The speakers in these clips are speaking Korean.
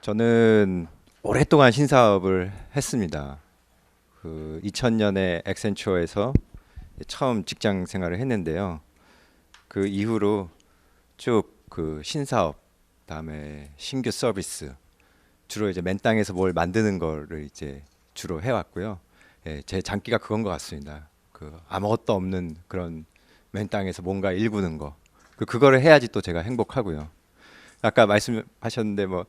저는 오랫동안 신사업을 했습니다. 그 2000년에 액센처에서 처음 직장 생활을 했는데요. 그 이후로 쭉 그 신사업, 그다음에 신규 서비스, 주로 이제 맨 땅에서 뭘 만드는 거를 이제 주로 해왔고요. 예, 제 장기가 그건 것 같습니다. 그 아무것도 없는 그런 맨 땅에서 뭔가 일구는 거. 그거를 해야지 또 제가 행복하고요. 아까 말씀하셨는데 뭐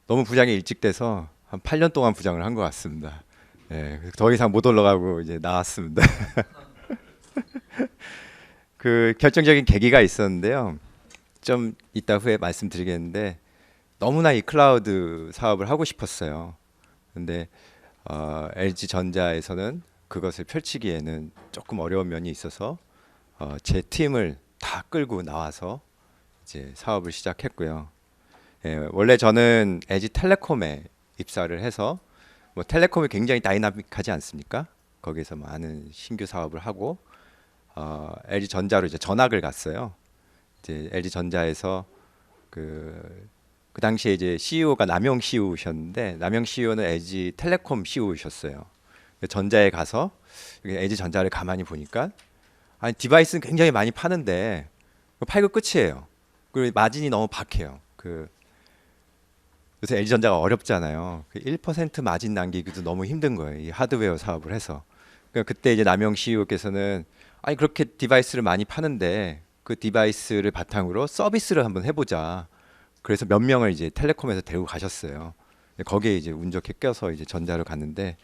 너무 부장이 일찍 돼서 한 8년 동안 부장을 한 것 같습니다. 예, 더 이상 못 올라가고 이제 나왔습니다. 그 결정적인 계기가 있었는데요. 좀 이따 후에 말씀드리겠는데 너무나 이 클라우드 사업을 하고 싶었어요. 근데 LG전자에서는 그것을 펼치기에는 조금 어려운 면이 있어서 제 팀을 다 끌고 나와서 이제 사업을 시작했고요. 예, 원래 저는 LG텔레콤에 입사를 해서 뭐 텔레콤이 굉장히 다이나믹하지 않습니까? 거기서 많은 신규 사업을 하고 LG전자로 이제 전학을 갔어요. 이제 LG전자에서 그, 그 당시에 이제 CEO가 남영 CEO셨는데 남영 CEO는 LG텔레콤 CEO셨어요. 전자에 가서 LG전자를 가만히 보니까 아니 디바이스는 굉장히 많이 파는데 팔고 끝이에요. 그리고 마진이 너무 박해요. 요새 LG전자가 어렵잖아요. 그 1% 마진 남기기도 너무 힘든 거예요. 이 하드웨어 사업을 해서. 그러니까 그때 이제 남영 CEO께서는 아니 그렇게 디바이스를 많이 파는데 그 디바이스를 바탕으로 서비스를 한번 해보자. 그래서 몇 명을 이제 텔레콤에서 데리고 가셨어요. 거기에 이제 운 좋게 껴서 이제 전자를 갔는데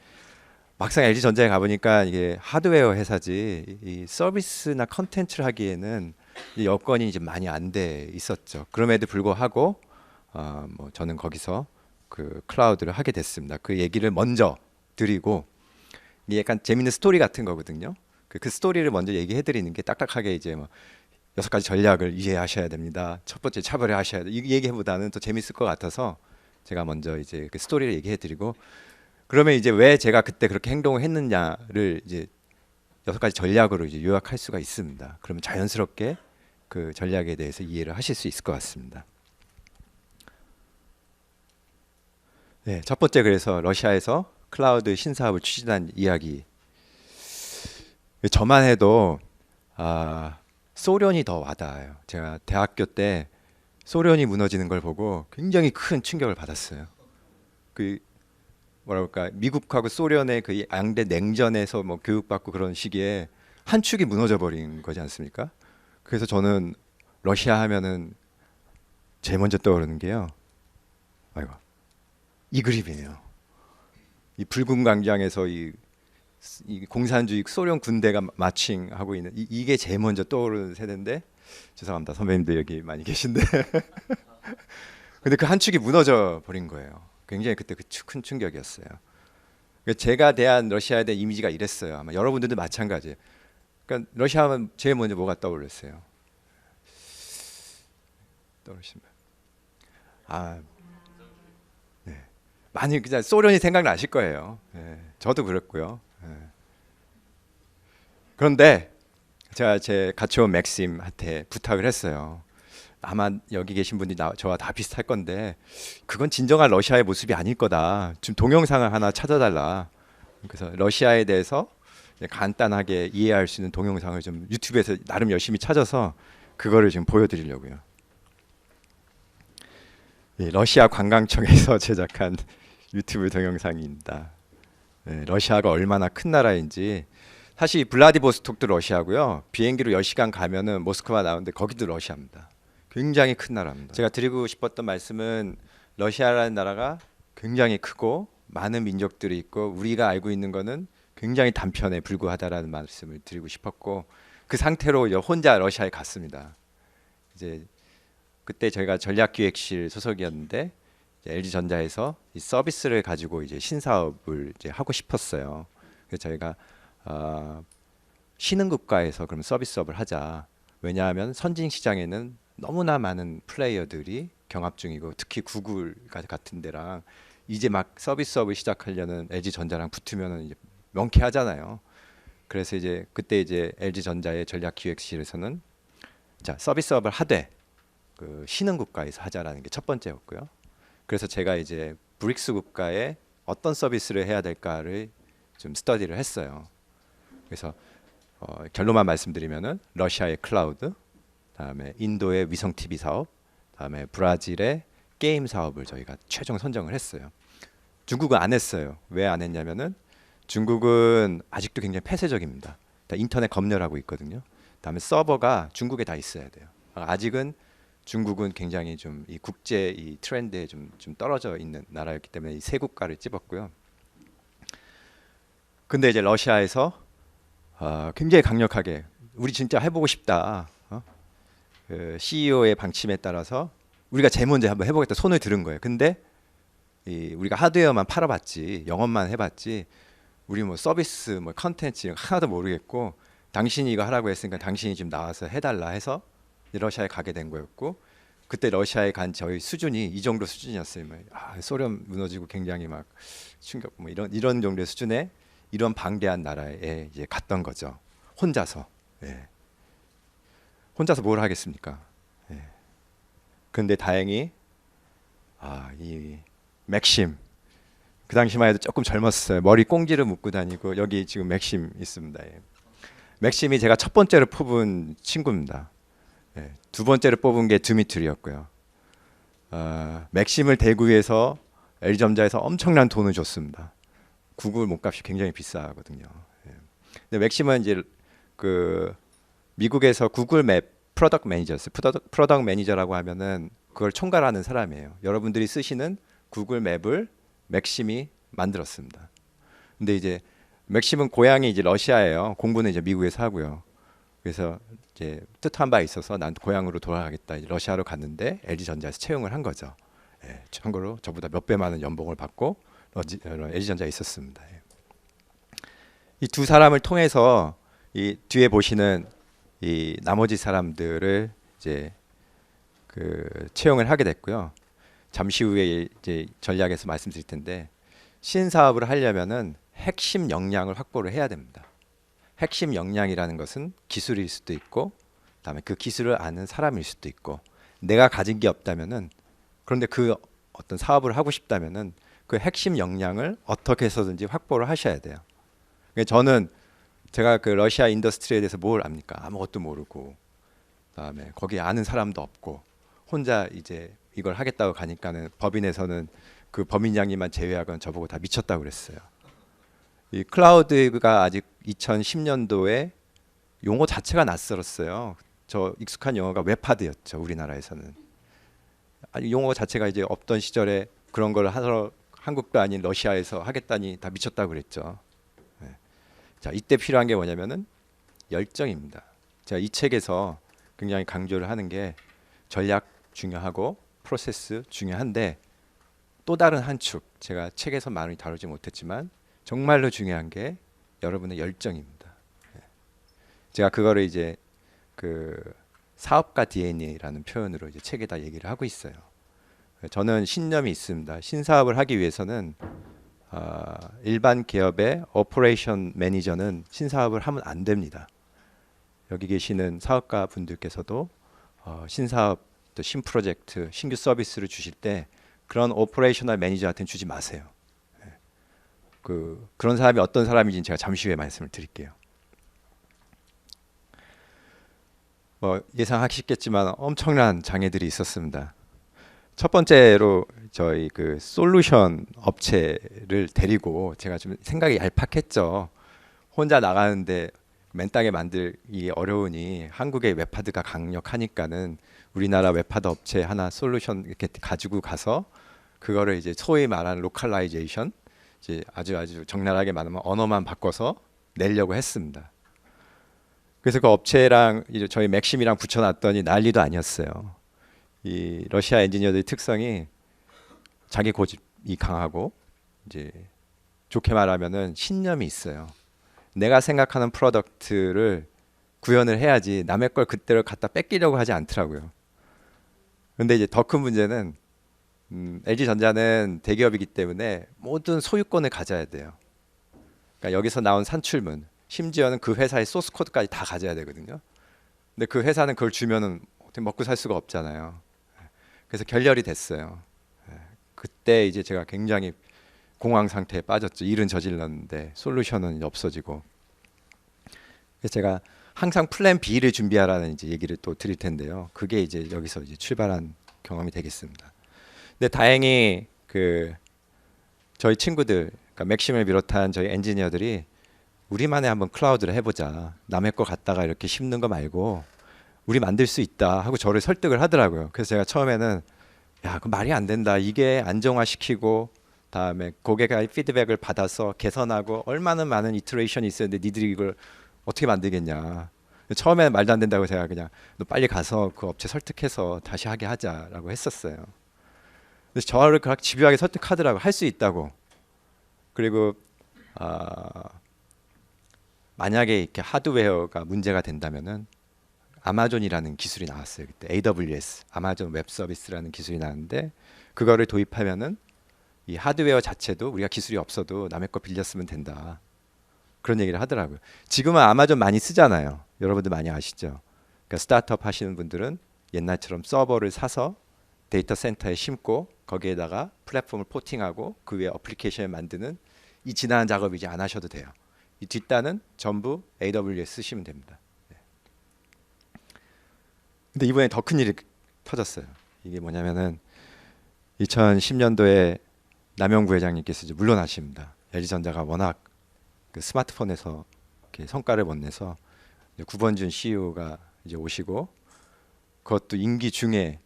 막상 LG전자에 가보니까 이게 하드웨어 회사지 이 서비스나 컨텐츠를 하기에는 이 여건이 이제 많이 안 돼 있었죠. 그럼에도 불구하고 뭐 저는 거기서 그 클라우드를 하게 됐습니다. 그 얘기를 먼저 드리고 이게 약간 재밌는 스토리 같은 거거든요. 그 스토리를 먼저 얘기해 드리는 게 딱딱하게 이제 뭐 6가지 전략을 이해하셔야 됩니다. 첫 번째 차별을 하셔야 돼. 이 얘기보다는 더 재밌을 것 같아서 제가 먼저 이제 그 스토리를 얘기해 드리고 그러면 이제 왜 제가 그때 그렇게 행동을 했느냐를 이제 6가지 전략으로 이제 요약할 수가 있습니다. 그러면 자연스럽게 그 전략에 대해서 이해를 하실 수 있을 것 같습니다. 네, 첫 번째 그래서 러시아에서 클라우드 신사업을 추진한 이야기. 저만 해도 소련이 더 와닿아요. 제가 대학교 때 소련이 무너지는 걸 보고 굉장히 큰 충격을 받았어요. 그 뭐라 그럴까 미국하고 소련의 그 양대 냉전에서 뭐 교육받고 그런 시기에 한 축이 무너져 버린 거지 않습니까? 그래서 저는 러시아 하면은 제일 먼저 떠오르는 게요. 아이고 이 그림이에요. 이 붉은 광장에서 이 공산주의 소련 군대가 마칭하고 있는 이게 제일 먼저 떠오르는 세대인데 죄송합니다 선배님들 여기 많이 계신데 근데 그 한 축이 무너져 버린 거예요. 굉장히 그때 큰 충격이었어요. 그러니까 제가 대한 러시아에 대한 이미지가 이랬어요. 아마 여러분들도 마찬가지예요. 그러니까 러시아 하면 제일 먼저 뭐가 떠올랐어요? 떠오르십니다. 아, 네. 많이 그냥 소련이 생각나실 거예요. 네. 저도 그랬고요. 네. 그런데 제가 제 같이 온 맥심한테 부탁을 했어요. 아마 여기 계신 분들이 저와 다 비슷할 건데 그건 진정한 러시아의 모습이 아닐 거다. 좀 동영상을 하나 찾아달라. 그래서 러시아에 대해서 간단하게 이해할 수 있는 동영상을 좀 유튜브에서 나름 열심히 찾아서 그거를 지금 보여드리려고요. 예, 러시아 관광청에서 제작한 유튜브 동영상입니다. 예, 러시아가 얼마나 큰 나라인지 사실 블라디보스톡도 러시아고요. 비행기로 10시간 가면은 모스크바 나오는데 거기도 러시아입니다. 굉장히 큰 나라입니다. 제가 드리고 싶었던 말씀은 러시아라는 나라가 굉장히 크고 많은 민족들이 있고 우리가 알고 있는 거는 굉장히 단편에 불과하다라는 말씀을 드리고 싶었고 그 상태로 이제 혼자 러시아에 갔습니다. 이제 그때 저희가 전략기획실 소속이었는데 LG전자에서 이 서비스를 가지고 이제 신사업을 이제 하고 싶었어요. 그래서 저희가 신흥국가에서 그럼 서비스업을 하자. 왜냐하면 선진 시장에는 너무나 많은 플레이어들이 경합 중이고 특히 구글 같은 데랑 이제 막 서비스업을 시작하려는 LG전자랑 붙으면은 이제 명쾌하잖아요. 그래서 이제 그때 이제 LG전자의 전략기획실에서는 자 서비스업을 하되 그 신흥국가에서 하자라는 게 첫 번째였고요. 그래서 제가 이제 브릭스 국가에 어떤 서비스를 해야 될까를 좀 스터디를 했어요. 그래서 결론만 말씀드리면은 러시아의 클라우드, 다음에 인도의 위성 TV 사업, 다음에 브라질의 게임 사업을 저희가 최종 선정을 했어요. 중국은 안 했어요. 왜 안 했냐면은 중국은 아직도 굉장히 폐쇄적입니다. 다 인터넷 검열하고 있거든요. 다음에 서버가 중국에 다 있어야 돼요. 아직은 중국은 굉장히 좀 이 국제 이 트렌드에 좀 떨어져 있는 나라였기 때문에 이 세 국가를 집었고요. 근데 이제 러시아에서 굉장히 강력하게 우리 진짜 해보고 싶다. 그 CEO의 방침에 따라서 우리가 제일 먼저 한번 해보겠다 손을 들은 거예요. 근데 우리가 하드웨어만 팔아봤지 영업만 해봤지 우리 뭐 서비스 뭐 컨텐츠 하나도 모르겠고 당신이 이거 하라고 했으니까 당신이 좀 나와서 해달라 해서 러시아에 가게 된 거였고 그때 러시아에 간 저희 수준이 이 정도 수준이었어요. 소련 무너지고 굉장히 막 충격 뭐 이런 정도의 수준의 이런 방대한 나라에 이제 갔던 거죠. 혼자서. 예. 혼자서 뭘 하겠습니까? 예. 근데 다행히 이 맥심 그 당시만 해도 조금 젊었어요. 머리 꽁지를 묶고 다니고 여기 지금 맥심 있습니다. 예. 맥심이 제가 첫 번째로 뽑은 친구입니다. 예. 두 번째로 뽑은 게 드미트리였고요. 맥심을 대구에서 LG전자에서 엄청난 돈을 줬습니다. 구글 몸값이 굉장히 비싸거든요. 예. 근데 맥심은 이제 그 미국에서 구글 맵 프로덕트 매니저스, 프로덕트 매니저라고 하면은 그걸 총괄하는 사람이에요. 여러분들이 쓰시는 구글 맵을 맥심이 만들었습니다. 근데 이제 맥심은 고향이 이제 러시아예요. 공부는 이제 미국에서 하고요. 그래서 이제 뜻한 바 있어서 난 고향으로 돌아가겠다. 이제 러시아로 갔는데 LG전자에서 채용을 한 거죠. 예, 참고로 저보다 몇 배 많은 연봉을 받고 LG전자에 있었습니다. 예. 이 두 사람을 통해서 이 뒤에 보시는 이 나머지 사람들을 이제 그 채용을 하게 됐고요. 잠시 후에 이제 전략에서 말씀드릴 텐데 신사업을 하려면은 핵심 역량을 확보를 해야 됩니다. 핵심 역량이라는 것은 기술일 수도 있고, 그다음에 그 기술을 아는 사람일 수도 있고, 내가 가진 게 없다면은 그런데 그 어떤 사업을 하고 싶다면은 그 핵심 역량을 어떻게 해서든지 확보를 하셔야 돼요. 그러니까 저는 제가 그 러시아 인더스트리에 대해서 뭘 압니까? 아무것도 모르고, 그다음에 거기 아는 사람도 없고, 혼자 이제 이걸 하겠다고 가니까는 법인에서는 그 범인장님만 제외하고는 저보고 다 미쳤다고 그랬어요. 이 클라우드가 아직 2010년도에 용어 자체가 낯설었어요. 저 익숙한 용어가 웹하드였죠. 우리나라에서는. 아니 용어 자체가 이제 없던 시절에 그런 걸 하러 한국도 아닌 러시아에서 하겠다니 다 미쳤다고 그랬죠. 네. 자, 이때 필요한 게 뭐냐면은 열정입니다. 제가 이 책에서 굉장히 강조를 하는 게 전략 중요하고 프로세스 중요한데 또 다른 한 축, 제가 책에서 많이 다루지 못했지만 정말로 중요한 게 여러분의 열정입니다. 제가 그거를 이제 그 사업가 DNA라는 표현으로 이제 책에다 얘기를 하고 있어요. 저는 신념이 있습니다. 신사업을 하기 위해서는 일반 기업의 오퍼레이션 매니저는 신사업을 하면 안 됩니다. 여기 계시는 사업가 분들께서도 신사업, 또 신프로젝트, 신규 서비스를 주실 때 그런 오퍼레이셔널 매니저한테는 주지 마세요. 그런 사람이 어떤 사람인지는 제가 잠시 후에 말씀을 드릴게요. 예상하시겠지만 엄청난 장애들이 있었습니다. 첫 번째로 저희 그 솔루션 업체를 데리고 제가 좀 생각이 얄팍했죠. 혼자 나가는데 맨땅에 만들기 어려우니 한국의 웹하드가 강력하니까는 우리나라 웹하드 업체 하나 솔루션 이렇게 가지고 가서 그거를 이제 소위 말하는 로컬라이제이션, 이제 아주 적나라하게 말하면 언어만 바꿔서 내려고 했습니다. 그래서 그 업체랑 이제 저희 맥심이랑 붙여놨더니 난리도 아니었어요. 이 러시아 엔지니어들의 특성이 자기 고집이 강하고 이제 좋게 말하면은 신념이 있어요. 내가 생각하는 프로덕트를 구현을 해야지 남의 걸 그대로 갖다 뺏기려고 하지 않더라고요. 근데 이제 더 큰 문제는 LG전자는 대기업이기 때문에 모든 소유권을 가져야 돼요. 그러니까 여기서 나온 산출문, 심지어는 그 회사의 소스 코드까지 다 가져야 되거든요. 근데 그 회사는 그걸 주면은 어떻게 먹고 살 수가 없잖아요. 그래서 결렬이 됐어요. 그때 이제 제가 굉장히 공황 상태에 빠졌죠. 일은 저질렀는데 솔루션은 이제 없어지고. 그래서 제가 항상 플랜 B를 준비하라는 이제 얘기를 또 드릴 텐데요. 그게 이제 여기서 이제 출발한 경험이 되겠습니다. 근데 다행히 그 저희 친구들, 그러니까 맥심을 비롯한 저희 엔지니어들이 우리만의 한번 클라우드를 해보자. 남의 거 갖다가 이렇게 심는 거 말고 우리 만들 수 있다 하고 저를 설득을 하더라고요. 그래서 제가 처음에는 야, 그 말이 안 된다. 이게 안정화시키고 다음에 고객의 피드백을 받아서 개선하고 얼마나 많은 이터레이션이 있었는데 니들이 이걸 어떻게 만들겠냐. 처음에는 말도 안 된다고 제가 그냥 너 빨리 가서 그 업체 설득해서 다시 하게 하자라고 했었어요. 그래서 저를 그렇게 집요하게 설득하더라고. 할 수 있다고. 그리고 만약에 이렇게 하드웨어가 문제가 된다면은 아마존이라는 기술이 나왔어요. 그때 AWS, 아마존 웹 서비스라는 기술이 나왔는데 그거를 도입하면은 이 하드웨어 자체도 우리가 기술이 없어도 남의 거 빌렸으면 된다. 그런 얘기를 하더라고요. 지금은 아마존 많이 쓰잖아요. 여러분들 많이 아시죠? 그러니까 스타트업 하시는 분들은 옛날처럼 서버를 사서 데이터 센터에 심고 거기에다가 플랫폼을 포팅하고 그 위에 어플리케이션을 만드는 이 지난한 작업 이제 안 하셔도 돼요. 이 뒷단은 전부 AWS 쓰시면 됩니다. 네. 근데 이번에 더 큰 일이 터졌어요. 이게 뭐냐면은 2010년도에 남영구 회장님께서 이제 물러나십니다. LG전자가 워낙 그 스마트폰에서 이렇게 성과를 못 내서 구본준 CEO가 이제 오시고 그것도 임기 중에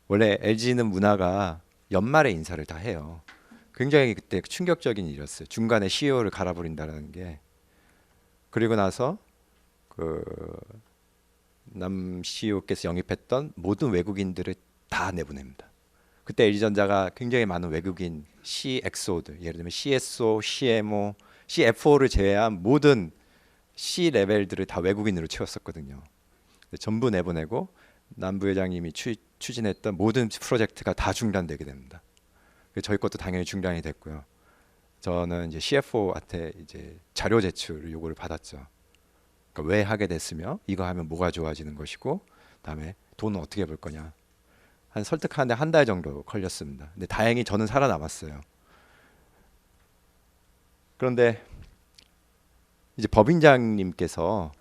원래 LG는 문화가 연말에 인사를 다 해요. 굉장히 그때 충격적인 일이었어요. 중간에 CEO를 갈아버린다는 게. 그리고 나서 그 남 CEO께서 영입했던 모든 외국인들을 다 내보냅니다. 그때 LG전자가 굉장히 많은 외국인 CXO들, 예를 들면 CSO, CMO, CFO를 제외한 모든 C 레벨들을 다 외국인으로 채웠었거든요. 전부 내보내고 남 부회장님이 추진했던 모든 프로젝트가 다 중단되게 됩니다. 저희 것도 당연히 중단이 됐고요. 저는 이제 CFO한테 이제 자료 제출 요구를 받았죠. 그러니까 왜 하게 됐으며 이거 하면 뭐가 좋아지는 것이고 그다음에 돈은 어떻게 벌 거냐. 한 설득하는데 한 달 정도 걸렸습니다. 근데 다행히 저는 살아남았어요. 그런데 이제 법인장님께서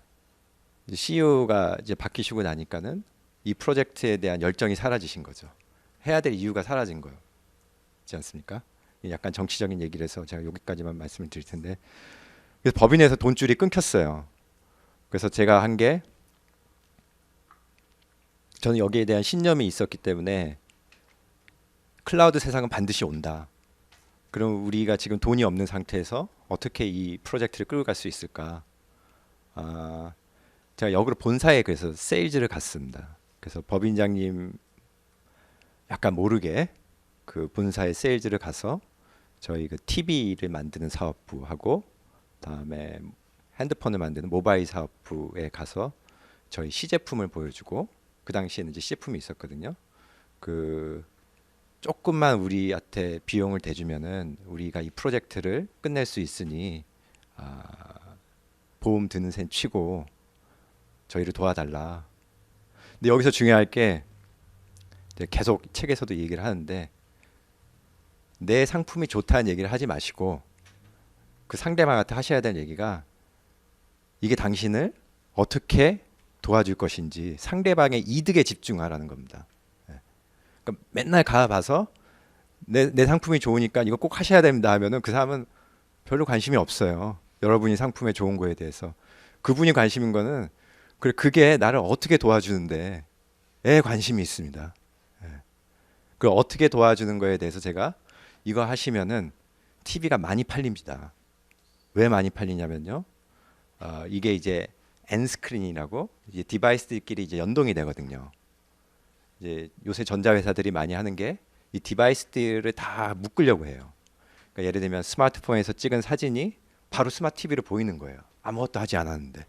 이제 CEO가 이제 바뀌시고 나니까는 이 프로젝트에 대한 열정이 사라지신 거죠. 해야 될 이유가 사라진 거예요. 그렇지 않습니까? 약간 정치적인 얘기를 해서 제가 여기까지만 말씀을 드릴 텐데 그래서 법인에서 돈줄이 끊겼어요. 그래서 제가 한 게 저는 여기에 대한 신념이 있었기 때문에 클라우드 세상은 반드시 온다. 그럼 우리가 지금 돈이 없는 상태에서 어떻게 이 프로젝트를 끌고 갈 수 있을까? 제가 역으로 본사에 그래서 세일즈를 갔습니다. 그래서 법인장님 약간 모르게 그 본사에 세일즈를 가서 저희 그 TV를 만드는 사업부하고 다음에 핸드폰을 만드는 모바일 사업부에 가서 저희 시제품을 보여주고 그 당시에는 이제 시제품이 있었거든요. 그 조금만 우리한테 비용을 대주면은 우리가 이 프로젝트를 끝낼 수 있으니 보험 드는 셈 치고 저희를 도와달라. 근데 여기서 중요할 게 계속 책에서도 얘기를 하는데 내 상품이 좋다는 얘기를 하지 마시고 그 상대방한테 하셔야 되는 얘기가 이게 당신을 어떻게 도와줄 것인지 상대방의 이득에 집중하라는 겁니다. 그러니까 맨날 가봐서 내 상품이 좋으니까 이거 꼭 하셔야 됩니다 하면은 그 사람은 별로 관심이 없어요. 여러분이 상품에 좋은 거에 대해서. 그분이 관심인 거는 그게 나를 어떻게 도와주는데 에 관심이 있습니다. 그 어떻게 도와주는 거에 대해서 제가 이거 하시면은 TV가 많이 팔립니다. 왜 많이 팔리냐면요. 이게 이제 N 스크린이라고 이제 디바이스들끼리 이제 연동이 되거든요. 이제 요새 전자회사들이 많이 하는 게 이 디바이스들을 다 묶으려고 해요. 그러니까 예를 들면 스마트폰에서 찍은 사진이 바로 스마트 TV로 보이는 거예요. 아무것도 하지 않았는데.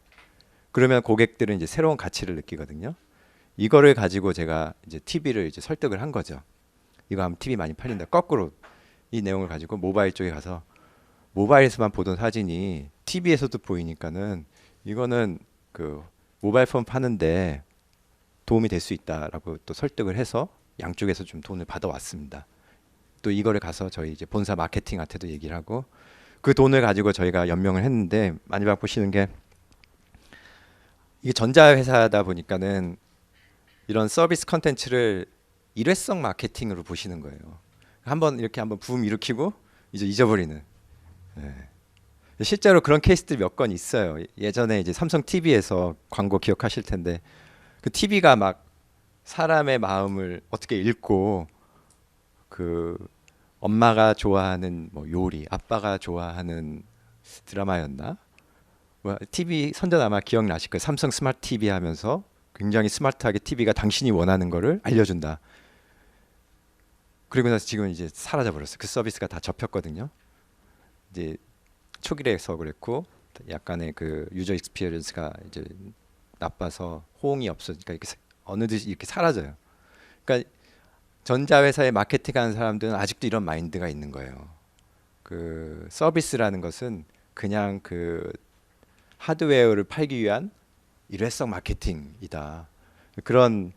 그러면 고객들은 이제 새로운 가치를 느끼거든요. 이거를 가지고 제가 이제 TV를 이제 설득을 한 거죠. 이거 하면 TV 많이 팔린다. 거꾸로 이 내용을 가지고 모바일 쪽에 가서 모바일에서만 보던 사진이 TV에서도 보이니까는 이거는 그 모바일 폰 파는데 도움이 될 수 있다라고 또 설득을 해서 양쪽에서 좀 돈을 받아왔습니다. 또 이거를 가서 저희 이제 본사 마케팅한테도 얘기를 하고 그 돈을 가지고 저희가 연명을 했는데 많이 보시는 게 이게 전자회사다 보니까는 이런 서비스 컨텐츠를 일회성 마케팅으로 보시는 거예요. 한번 이렇게 한번 붐 일으키고 이제 잊어버리는. 예. 실제로 그런 케이스들 몇 건 있어요. 예전에 이제 삼성 TV에서 광고 기억하실 텐데 그 TV가 막 사람의 마음을 어떻게 읽고 그 엄마가 좋아하는 뭐 요리, 아빠가 좋아하는 드라마였나? 뭐 TV 선전 아마 기억나실 거예요. 삼성 스마트 TV 하면서 굉장히 스마트하게 TV가 당신이 원하는 거를 알려준다. 그리고 나서 지금 이제 사라져 버렸어요. 그 서비스가 다 접혔거든요. 이제 초기에서 그랬고 약간의 그 유저 익스피리언스가 이제 나빠서 호응이 없어지니까 이렇게 어느 듯이 이렇게 사라져요. 그러니까 전자회사에 마케팅하는 사람들은 아직도 이런 마인드가 있는 거예요. 그 서비스라는 것은 그냥 그 하드웨어를 팔기 위한 일회성 마케팅이다. 그런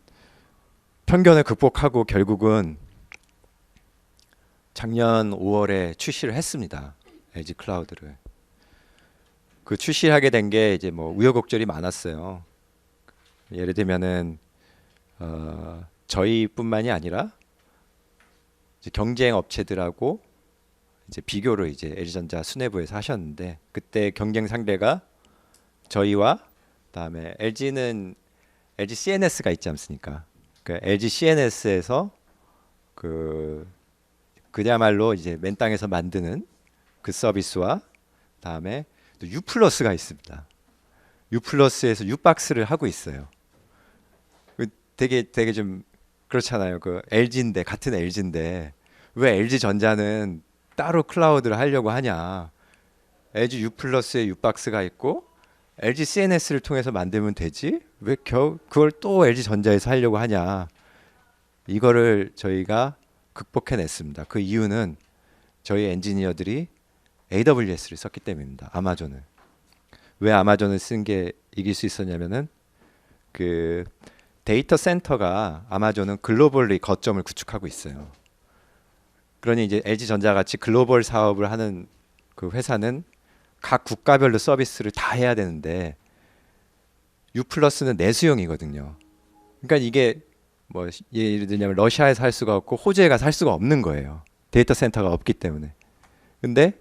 편견을 극복하고 결국은 작년 5월에 출시를 했습니다. LG 클라우드를. 그 출시하게 된 게 이제 뭐 우여곡절이 많았어요. 예를 들면은 저희뿐만이 아니라 이제 경쟁 업체들하고 이제 비교를 이제 LG전자 수뇌부에서 하셨는데 그때 경쟁 상대가 저희와 그다음에 LG는 LG CNS가 있지 않습니까? 그 LG CNS에서 그야말로 이제 맨 땅에서 만드는 그 서비스와 그다음에 또 U 플러스가 있습니다. U 플러스에서 U 박스를 하고 있어요. 되게 좀 그렇잖아요. 그 LG인데 같은 LG인데 왜 LG 전자는 따로 클라우드를 하려고 하냐? LG U 플러스에 U 박스가 있고 LG CNS를 통해서 만들면 되지? 왜 그걸 또 LG 전자에서 하려고 하냐? 이거를 저희가 극복해냈습니다. 그 이유는 저희 엔지니어들이 AWS를 썼기 때문입니다. 아마존을. 왜 아마존을 쓴 게 이길 수 있었냐면은 그 데이터 센터가 아마존은 글로벌리 거점을 구축하고 있어요. 그러니 이제 LG 전자 같이 글로벌 사업을 하는 그 회사는 각 국가별로 서비스를 다 해야 되는데 U 플러스는 내수용이거든요. 그러니까 이게 뭐 예를 들면 러시아에서 할 수가 없고 호주에 가서 할 수가 없는 거예요. 데이터 센터가 없기 때문에. 근데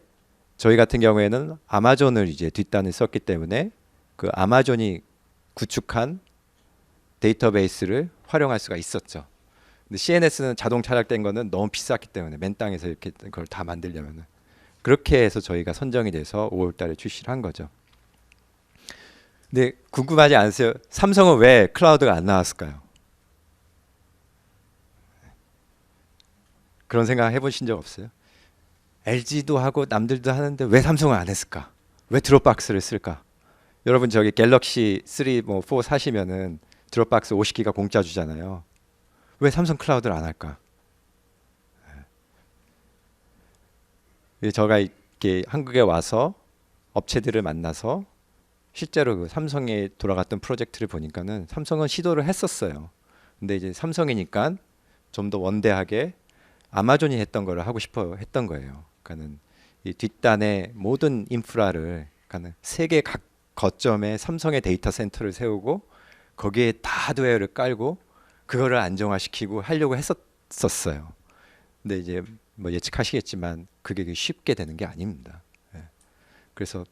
저희 같은 경우에는 아마존을 이제 뒷단을 썼기 때문에 그 아마존이 구축한 데이터베이스를 활용할 수가 있었죠. 근데 CNS는 자동 차략된 거는 너무 비쌌기 때문에 맨 땅에서 이렇게 그걸 다 만들려면은 그렇게 해서 저희가 선정이 돼서 5월 달에 출시를 한 거죠. 근데 궁금하지 않으세요? 삼성은 왜 클라우드가 안 나왔을까요? 그런 생각 해보신 적 없어요? LG도 하고 남들도 하는데 왜 삼성은 안 했을까? 왜 드롭박스를 쓸까? 여러분 저기 갤럭시 3, 뭐 4 사시면은 드롭박스 50기가 공짜 주잖아요. 왜 삼성 클라우드를 안 할까? 제가 이렇게 한국에 와서 업체들을 만나서 실제로 그 삼성에 돌아갔던 프로젝트를 보니까는 삼성은 시도를 했었어요. 근데 이제 삼성이니까 좀 더 원대하게 아마존이 했던 거를 하고 싶어 했던 거예요. 그러니까는 이 뒷단의 모든 인프라를 그러니까는 세계 각 거점에 삼성의 데이터 센터를 세우고 거기에 다 하드웨어를 깔고 그거를 안정화시키고 하려고 했었어요. 근데 이제 뭐 예측하시겠지만 그게 쉽게 되는 게 아닙니다. 예. 그래서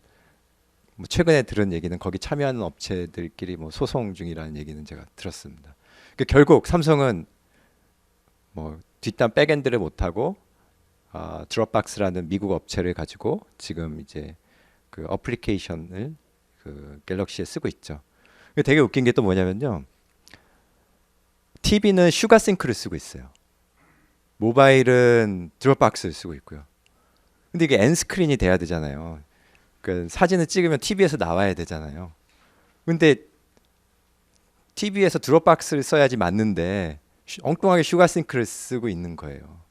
뭐 최근에 들은 얘기는 거기 참여하는 업체들끼리 뭐 소송 중이라는 얘기는 제가 들었습니다. 그러니까 결국 삼성은 뭐 뒷단 백엔드를 못하고 드롭박스라는 미국 업체를 가지고 지금 이제 그 어플리케이션을 그 갤럭시에 쓰고 있죠. 되게 웃긴 게 또 뭐냐면요. TV는 슈가싱크를 쓰고 있어요. 모바일은 드롭박스를 쓰고 있고요. 근데 이게 N스크린이 돼야 되잖아요. 그 사진을 찍으면 TV에서 나와야 되잖아요. 근데 TV에서 드롭박스를 써야지 맞는데 엉뚱하게 슈가싱크를 쓰고 있는 거예요.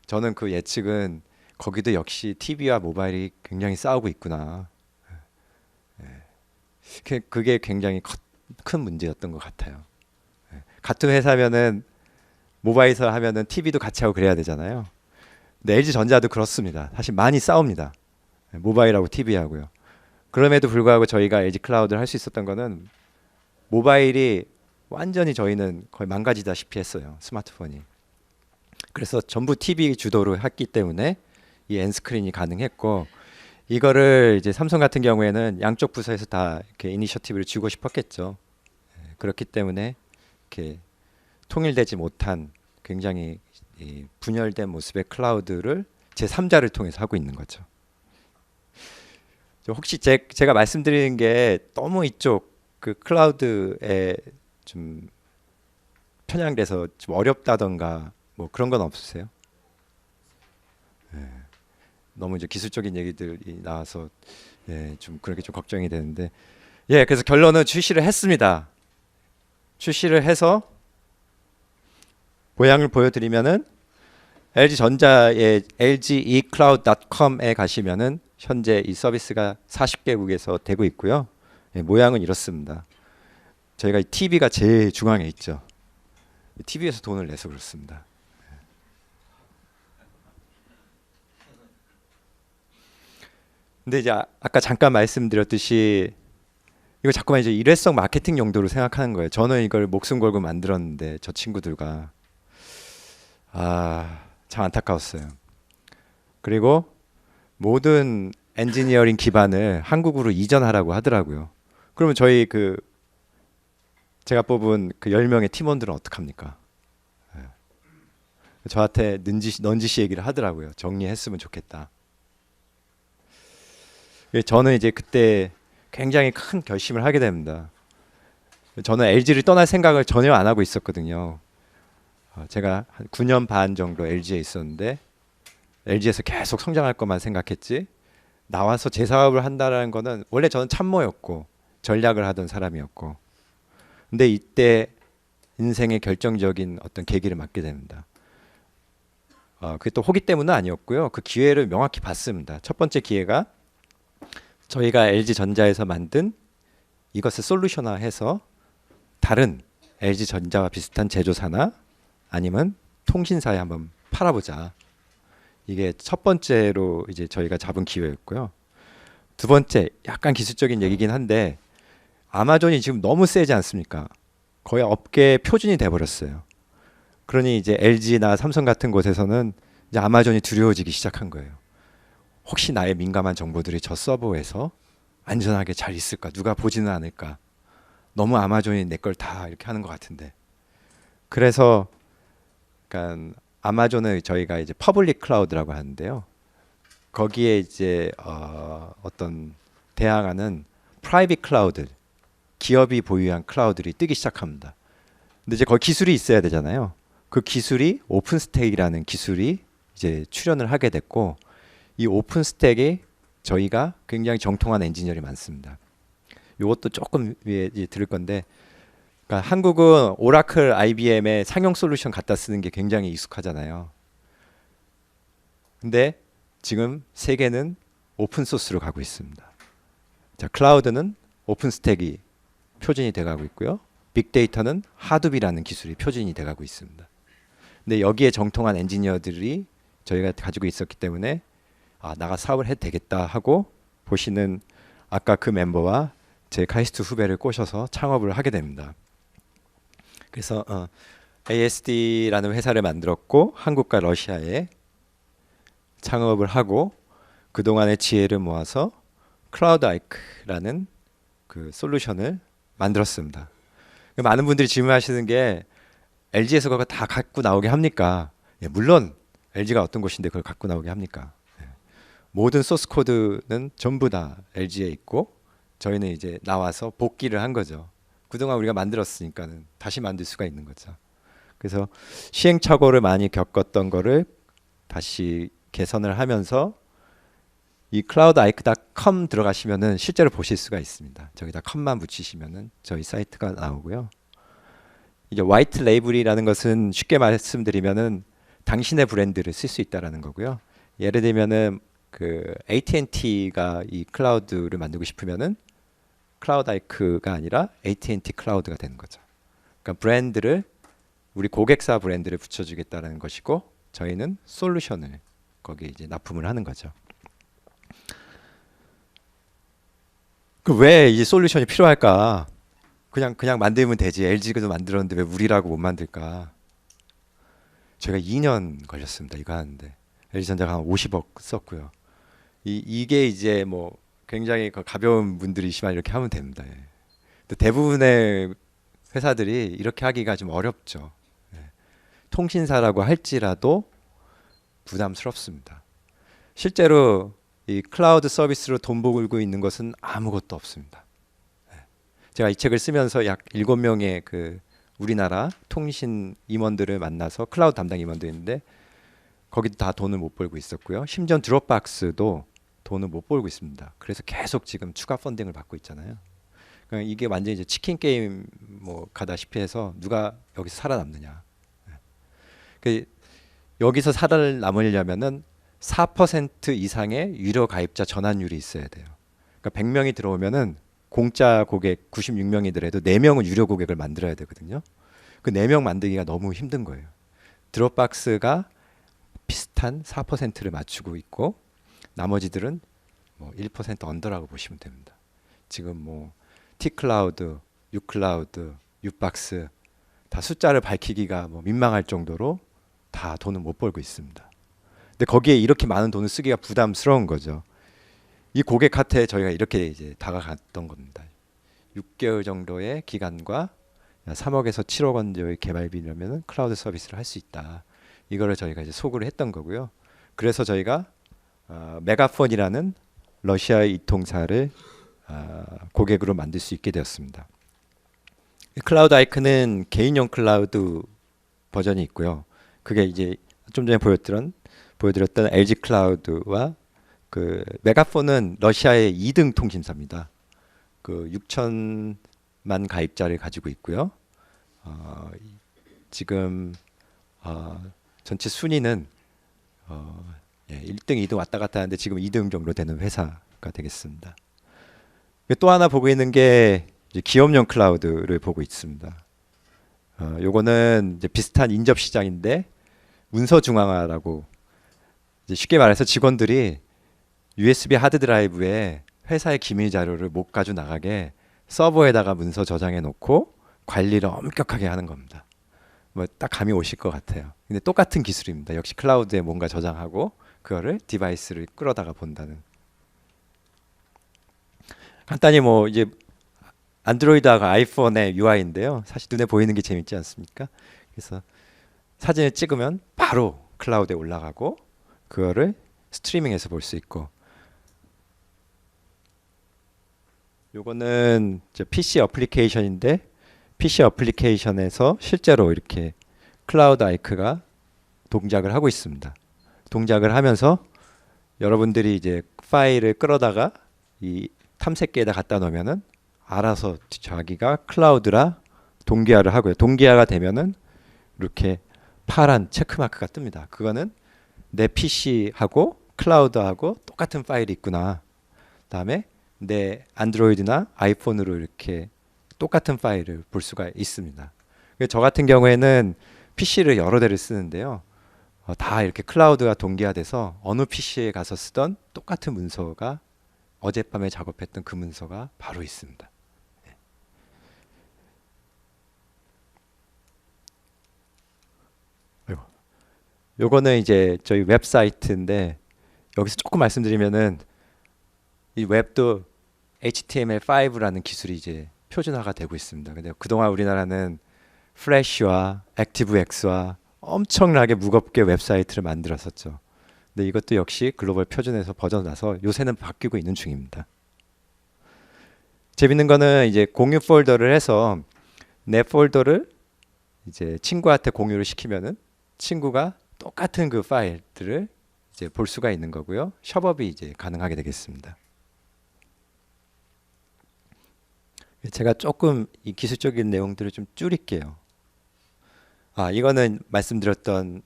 저는 그 예측은 거기도 역시 TV와 모바일이 굉장히 싸우고 있구나. 그게 굉장히 큰 문제였던 것 같아요. 같은 회사면은 모바일에서 하면은 TV도 같이 하고 그래야 되잖아요. 근데 LG전자도 그렇습니다. 사실 많이 싸웁니다. 모바일하고 TV하고요. 그럼에도 불구하고 저희가 LG 클라우드를 할 수 있었던 거는 모바일이 완전히 저희는 거의 망가지다시피 했어요. 스마트폰이. 그래서 전부 TV 주도로 했기 때문에 이 N스크린이 가능했고, 이거를 이제 삼성 같은 경우에는 양쪽 부서에서 다 이렇게 이니셔티브를 주고 싶었겠죠. 그렇기 때문에 이렇게 통일되지 못한 굉장히 이 분열된 모습의 클라우드를 제3자를 통해서 하고 있는 거죠. 혹시 제가 말씀드리는 게 너무 이쪽 그 클라우드에 좀 편향돼서 좀 어렵다던가 뭐 그런 건 없으세요? 예, 너무 이제 기술적인 얘기들이 나와서 예, 좀 그렇게 좀 걱정이 되는데, 예, 그래서 결론은 출시를 했습니다. 출시를 해서 모양을 보여드리면은 LG전자의 lgecloud.com에 가시면은 현재 이 서비스가 40개국에서 되고 있고요. 예, 모양은 이렇습니다. 저희가 이 TV가 제일 중앙에 있죠. TV에서 돈을 내서 그렇습니다. 근데 이제 아까 잠깐 말씀드렸듯이 이거 자꾸만 이제 일회성 마케팅 용도로 생각하는 거예요. 저는 이걸 목숨 걸고 만들었는데 저 친구들과 참 안타까웠어요. 그리고 모든 엔지니어링 기반을 한국으로 이전하라고 하더라고요. 그러면 저희 그 제가 뽑은 그 10명의 팀원들은 어떡합니까? 예. 저한테 넌지시 얘기를 하더라고요. 정리했으면 좋겠다. 저는 이제 그때 굉장히 큰 결심을 하게 됩니다. 저는 LG를 떠날 생각을 전혀 안 하고 있었거든요. 제가 한 9년 반 정도 LG에 있었는데 LG에서 계속 성장할 것만 생각했지, 나와서 제 사업을 한다는 거는, 원래 저는 참모였고 전략을 하던 사람이었고, 근데 이때 인생의 결정적인 어떤 계기를 맞게 됩니다. 그게 또 호기 때문은 아니었고요. 그 기회를 명확히 봤습니다. 첫 번째 기회가 저희가 LG전자에서 만든 이것을 솔루션화해서 다른 LG전자와 비슷한 제조사나 아니면 통신사에 한번 팔아보자. 이게 첫 번째로 이제 저희가 잡은 기회였고요. 두 번째, 약간 기술적인 얘기긴 한데 아마존이 지금 너무 세지 않습니까? 거의 업계 표준이 돼버렸어요. 그러니 이제 LG나 삼성 같은 곳에서는 이제 아마존이 두려워지기 시작한 거예요. 혹시 나의 민감한 정보들이 저 서버에서 안전하게 잘 있을까? 누가 보지는 않을까? 너무 아마존이 내 걸 다 이렇게 하는 것 같은데. 그래서 그러니까 아마존을 저희가 이제 퍼블릭 클라우드라고 하는데요. 거기에 이제 어떤 대항하는 프라이빗 클라우드, 기업이 보유한 클라우드들이 뜨기 시작합니다. 근데 이제 거기 기술이 있어야 되잖아요. 그 기술이 오픈스택이라는 기술이 이제 출현을 하게 됐고, 이 오픈스택에 저희가 굉장히 정통한 엔지니어들이 많습니다. 이것도 조금 위에 들을 건데, 그러니까 한국은 오라클, IBM의 상용 솔루션 갖다 쓰는 게 굉장히 익숙하잖아요. 근데 지금 세계는 오픈 소스로 가고 있습니다. 자, 클라우드는 오픈스택이 표준이 돼가고 있고요. 빅데이터는 하둡이라는 기술이 표준이 돼가고 있습니다. 근데 여기에 정통한 엔지니어들이 저희가 가지고 있었기 때문에 나가 사업을 해도 되겠다 하고 보시는 아까 그 멤버와 제 카이스트 후배를 꼬셔서 창업을 하게 됩니다. 그래서 ASD라는 회사를 만들었고 한국과 러시아에 창업을 하고 그동안의 지혜를 모아서 클라우드 아이크라는 그 솔루션을 만들었습니다. 많은 분들이 질문하시는 게 LG에서 그거 다 갖고 나오게 합니까? 예, 물론 LG가 어떤 곳인데 그걸 갖고 나오게 합니까? 예. 모든 소스 코드는 전부 다 LG에 있고 저희는 이제 나와서 복기를 한 거죠. 그동안 우리가 만들었으니까는 다시 만들 수가 있는 거죠. 그래서 시행착오를 많이 겪었던 거를 다시 개선을 하면서 이 cloudike.com 들어가시면은 실제로 보실 수가 있습니다. 저기다 컴만 붙이시면은 저희 사이트가 나오고요. 이제 화이트 레이블이라는 것은 쉽게 말씀드리면은 당신의 브랜드를 쓸 수 있다라는 거고요. 예를 들면은 그 AT&T가 이 클라우드를 만들고 싶으면은 클라우드아이크가 아니라 AT&T 클라우드가 되는 거죠. 그러니까 브랜드를 우리 고객사 브랜드를 붙여주겠다는 것이고 저희는 솔루션을 거기에 이제 납품을 하는 거죠. 그 왜 이 솔루션이 필요할까? 그냥 만들면 되지. LG도 만들었는데 왜 우리라고 못 만들까? 제가 2년 걸렸습니다. 이거 하는데. LG전자가 한 50억 썼고요. 이게 이제 뭐 굉장히 가벼운 분들이시만 이렇게 하면 됩니다. 예. 근데 대부분의 회사들이 이렇게 하기가 좀 어렵죠. 예. 통신사라고 할지라도 부담스럽습니다. 실제로 이 클라우드 서비스로 돈 벌고 있는 것은 아무것도 없습니다. 예. 제가 이 책을 쓰면서 약 7명의 그 우리나라 통신 임원들을 만나서 클라우드 담당 임원들인데 거기도 다 돈을 못 벌고 있었고요. 심지어 드롭박스도 돈을 못 벌고 있습니다. 그래서 계속 지금 추가 펀딩을 받고 있잖아요. 그러니까 이게 완전히 이제 치킨 게임 뭐 가다시피 해서 누가 여기서 살아남느냐. 그 여기서 살아남으려면은 4% 이상의 유료 가입자 전환율이 있어야 돼요. 그러니까 100명이 들어오면은 공짜 고객 96명이더라도 4명은 유료 고객을 만들어야 되거든요. 그 4명 만들기가 너무 힘든 거예요. 드롭박스가 비슷한 4%를 맞추고 있고 나머지들은 뭐 1% 언더라고 보시면 됩니다. 지금 뭐 T클라우드, U클라우드, U박스 다 숫자를 밝히기가 뭐 민망할 정도로 다 돈을 못 벌고 있습니다. 근데 거기에 이렇게 많은 돈을 쓰기가 부담스러운 거죠. 이 고객한테 저희가 이렇게 이제 다가갔던 겁니다. 6개월 정도의 기간과 3억에서 7억 원 정도의 개발비라면 클라우드 서비스를 할 수 있다. 이거를 저희가 이제 소구를 했던 거고요. 그래서 저희가 메가폰이라는 러시아의 이통사를 고객으로 만들 수 있게 되었습니다. 클라우드 아이크는 개인용 클라우드 버전이 있고요. 그게 이제 좀 전에 보여드렸던 LG 클라우드와 그 메가폰은 러시아의 2등 통신사입니다. 그 6천만 가입자를 가지고 있고요. 지금 전체 순위는 1등, 2등 왔다 갔다 하는데 지금 2등 정도 되는 회사가 되겠습니다. 또 하나 보고 있는 게 이제 기업용 클라우드를 보고 있습니다. 요거는 이제 비슷한 인접 시장인데 문서 중앙화라고 이제 쉽게 말해서 직원들이 USB 하드 드라이브에 회사의 기밀 자료를 못 가져 나가게 서버에다가 문서 저장해 놓고 관리를 엄격하게 하는 겁니다. 뭐 딱 감이 오실 것 같아요. 근데 똑같은 기술입니다. 역시 클라우드에 뭔가 저장하고 그거를 디바이스를 끌어다가 본다는. 간단히 뭐 이제 안드로이드하고 아이폰의 UI인데요. 사실 눈에 보이는 게 재밌지 않습니까? 그래서 사진을 찍으면 바로 클라우드에 올라가고 그거를 스트리밍해서 볼 수 있고. 요거는 PC 어플리케이션인데 PC 어플리케이션에서 실제로 이렇게 클라우드 아이크가 동작을 하고 있습니다. 동작을 하면서 여러분들이 이제 파일을 끌어다가 이 탐색기에다 갖다 놓으면은 알아서 자기가 클라우드라 동기화를 하고요. 동기화가 되면은 이렇게 파란 체크마크가 뜹니다. 그거는 내 PC하고 클라우드하고 똑같은 파일이 있구나. 그다음에 내 안드로이드나 아이폰으로 이렇게 똑같은 파일을 볼 수가 있습니다. 저 같은 경우에는 PC를 여러 대를 쓰는데요. 다 이렇게 클라우드가 동기화돼서 어느 PC에 가서 쓰던 똑같은 문서가 어젯밤에 작업했던 그 문서가 바로 있습니다. 요거는 이제 저희 웹사이트인데 여기서 조금 말씀드리면은 이 웹도 HTML5라는 기술이 이제 표준화가 되고 있습니다. 근데 그동안 우리나라는 플래시와 액티브엑스와 엄청나게 무겁게 웹사이트를 만들었었죠. 근데 이것도 역시 글로벌 표준에서 버전나서 요새는 바뀌고 있는 중입니다. 재밌는 거는 이제 공유 폴더를 해서 내 폴더를 이제 친구한테 공유를 시키면은 친구가 똑같은 그 파일들을 이제 볼 수가 있는 거고요. 협업이 이제 가능하게 되겠습니다. 제가 조금 이 기술적인 내용들을 좀 줄일게요. 이거는 말씀드렸던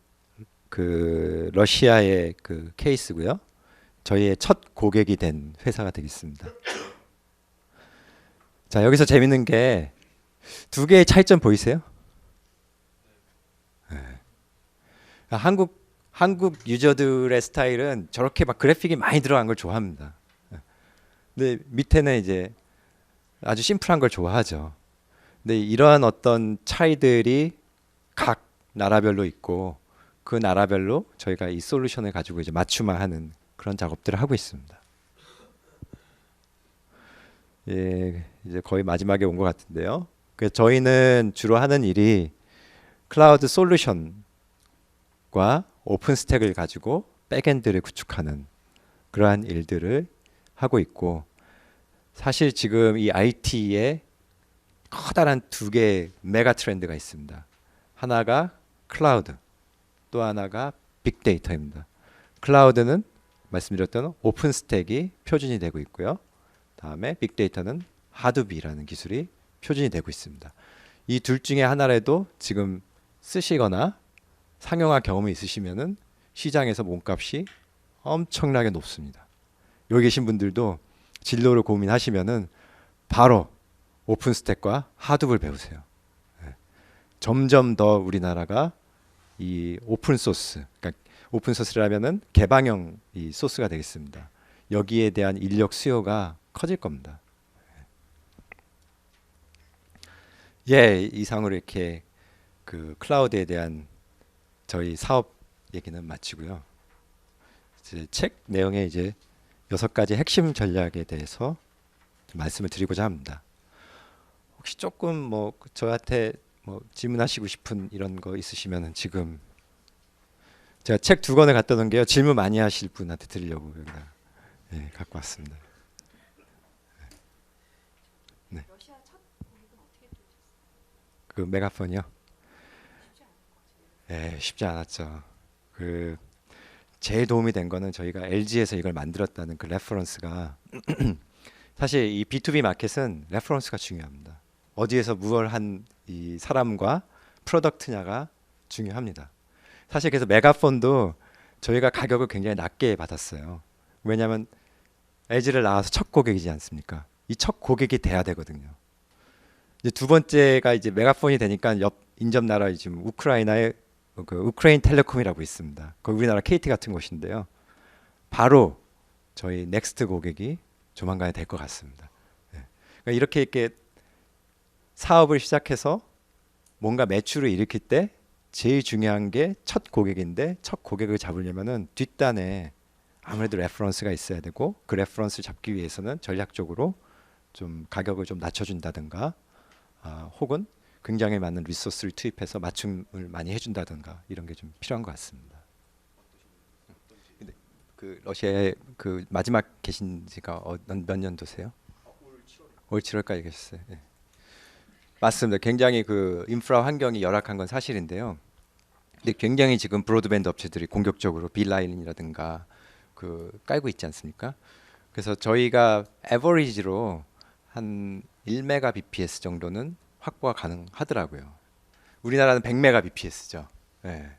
그 러시아의 그 케이스고요. 저희의 첫 고객이 된 회사가 되겠습니다. 자, 여기서 재밌는 게 두 개의 차이점 보이세요? 한국 유저들의 스타일은 저렇게 막 그래픽이 많이 들어간 걸 좋아합니다. 근데 밑에는 이제 아주 심플한 걸 좋아하죠. 근데 이러한 어떤 차이들이 각 나라별로 있고 그 나라별로 저희가 이 솔루션을 가지고 이제 맞춤화하는 그런 작업들을 하고 있습니다. 예, 이제 거의 마지막에 온 것 같은데요. 그래서 저희는 주로 하는 일이 클라우드 솔루션과 오픈 스택을 가지고 백엔드를 구축하는 그러한 일들을 하고 있고, 사실 지금 이 IT에 커다란 두 개의 메가 트렌드가 있습니다. 하나가 클라우드, 또 하나가 빅데이터입니다. 클라우드는 말씀드렸던 오픈 스택이 표준이 되고 있고요. 다음에 빅데이터는 하두비라는 기술이 표준이 되고 있습니다. 이 둘 중에 하나라도 지금 쓰시거나 상용화 경험이 있으시면은 시장에서 몸값이 엄청나게 높습니다. 여기 계신 분들도 진로를 고민하시면은 바로 오픈 스택과 하둡을 배우세요. 네. 점점 더 우리나라가 이 오픈 소스, 그러니까 오픈 소스라면은 개방형 이 소스가 되겠습니다. 여기에 대한 인력 수요가 커질 겁니다. 예, 이상으로 이렇게 그 클라우드에 대한 저희 사업 얘기는 마치고요. 이제 책 내용에 이제 6가지 핵심 전략에 대해서 좀 말씀을 드리고자 합니다. 혹시 조금 뭐 저한테 뭐 질문하시고 싶은 이런 거 있으시면은 지금 제가 책 2권을 갖다 놓은 게요. 질문 많이 하실 분한테 드리려고 여기다 예, 갖고 왔습니다. 네. 그 메가폰이요? 예, 쉽지 않았죠. 그 제일 도움이 된 거는 저희가 LG에서 이걸 만들었다는 그 레퍼런스가 사실 이 B2B 마켓은 레퍼런스가 중요합니다. 어디에서 무얼 한 이 사람과 프로덕트냐가 중요합니다. 사실 그래서 메가폰도 저희가 가격을 굉장히 낮게 받았어요. 왜냐하면 LG를 나와서 첫 고객이지 않습니까? 이 첫 고객이 돼야 되거든요. 이제 두 번째가 이제 메가폰이 되니까 옆 인접 나라 지금 우크라이나의 그 우크레인 텔레콤이라고 있습니다. 거기 우리나라 KT 같은 곳인데요. 바로 저희 넥스트 고객이 조만간에 될 것 같습니다. 네. 그러니까 이렇게 사업을 시작해서 뭔가 매출을 일으킬 때 제일 중요한 게 첫 고객인데, 첫 고객을 잡으려면은 뒷단에 아무래도 레퍼런스가 있어야 되고, 그 레퍼런스를 잡기 위해서는 전략적으로 좀 가격을 좀 낮춰준다든가, 혹은 굉장히 많은 리소스를 투입해서 맞춤을 많이 해준다든가 이런 게 좀 필요한 것 같습니다. 근데 그 러시아에 그 마지막 계신 지가 몇 년도세요? 올 7월까지 계셨어요. 네. 맞습니다. 굉장히 그 인프라 환경이 열악한 건 사실인데요. 근데 굉장히 지금 브로드밴드 업체들이 공격적으로 빌라인이라든가 그 깔고 있지 않습니까? 그래서 저희가 에버리지로 한 1메가bps 정도는 확보가 가능하더라고요. 우리나라는 100메가bps죠. 네.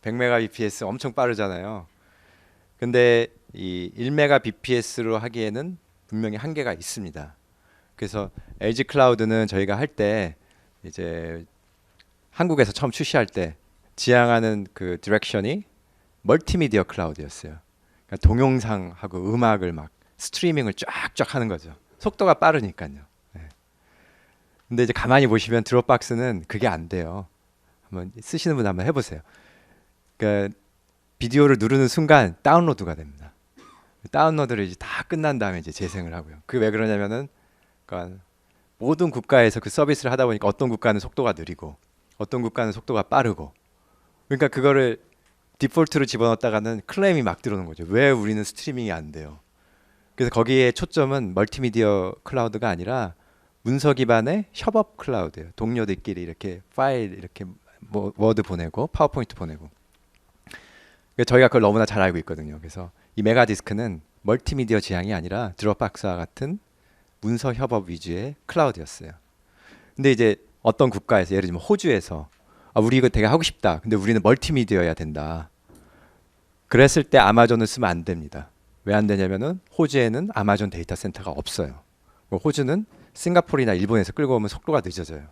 100메가bps 엄청 빠르잖아요. 근데 이 1메가bps로 하기에는 분명히 한계가 있습니다. 그래서 LG 클라우드는 저희가 할 때 이제 한국에서 처음 출시할 때 지향하는 그 디렉션이 멀티미디어 클라우드였어요. 그러니까 동영상하고 음악을 막 스트리밍을 쫙쫙 하는 거죠. 속도가 빠르니까요. 네. 근데 이제 가만히 보시면 드롭박스는 그게 안 돼요. 한번 쓰시는 분 한번 해보세요. 그러니까 비디오를 누르는 순간 다운로드가 됩니다. 다운로드를 이제 다 끝난 다음에 이제 재생을 하고요. 그게 왜 그러냐면은 그러니까 모든 국가에서 그 서비스를 하다 보니까 어떤 국가는 속도가 느리고 어떤 국가는 속도가 빠르고, 그러니까 그거를 디폴트로 집어넣었다가는 클레임이 막 들어오는 거죠. 왜 우리는 스트리밍이 안 돼요? 그래서 거기에 초점은 멀티미디어 클라우드가 아니라 문서 기반의 협업 클라우드예요. 동료들끼리 이렇게 파일 이렇게 뭐 워드 보내고 파워포인트 보내고. 그러니까 저희가 그걸 너무나 잘 알고 있거든요. 그래서 이 메가디스크는 멀티미디어 지향이 아니라 드롭박스와 같은 문서 협업 위주의 클라우드였어요. 근데 이제 어떤 국가에서, 예를 들면 호주에서 우리 이거 되게 하고 싶다. 근데 우리는 멀티미디어여야 된다. 그랬을 때 아마존을 쓰면 안 됩니다. 왜 안 되냐면은 호주에는 아마존 데이터 센터가 없어요. 호주는 싱가포르나 일본에서 끌고 오면 속도가 늦어져요.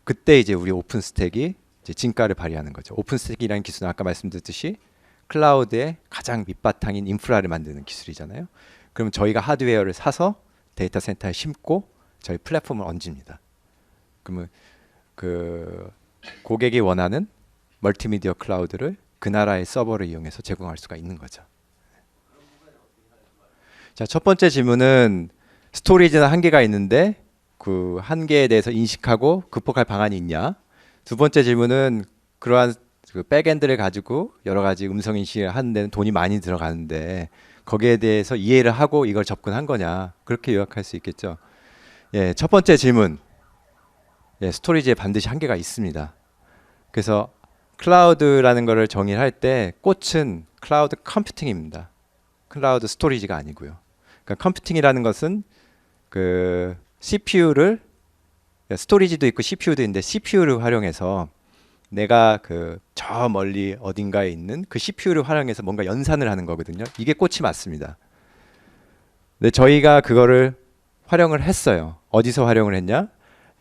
그때 이제 우리 오픈 스택이 이제 진가를 발휘하는 거죠. 오픈스택이라는 기술은 아까 말씀드렸듯이 클라우드의 가장 밑바탕인 인프라를 만드는 기술이잖아요. 그럼 저희가 하드웨어를 사서 데이터 센터에 심고 저희 플랫폼을 얹습니다. 그러면 그 고객이 원하는 멀티미디어 클라우드를 그 나라의 서버를 이용해서 제공할 수가 있는 거죠. 자, 첫 번째 질문은 스토리지는 한계가 있는데 그 한계에 대해서 인식하고 극복할 방안이 있냐? 두 번째 질문은 그러한 그 백엔드를 가지고 여러 가지 음성 인식을 하는 데는 돈이 많이 들어가는데 거기에 대해서 이해를 하고 이걸 접근한 거냐? 그렇게 요약할 수 있겠죠. 예, 첫 번째 질문. 예, 스토리지에 반드시 한계가 있습니다. 그래서 클라우드라는 거를 정의할 때 꽃은 클라우드 컴퓨팅입니다. 클라우드 스토리지가 아니고요. 그러니까 컴퓨팅이라는 것은 그 CPU를 스토리지도 있고 CPU도 있는데 CPU를 활용해서 내가 그 저 멀리 어딘가에 있는 그 CPU를 활용해서 뭔가 연산을 하는 거거든요. 이게 꽃이 맞습니다. 근데 저희가 그거를 활용을 했어요. 어디서 활용을 했냐?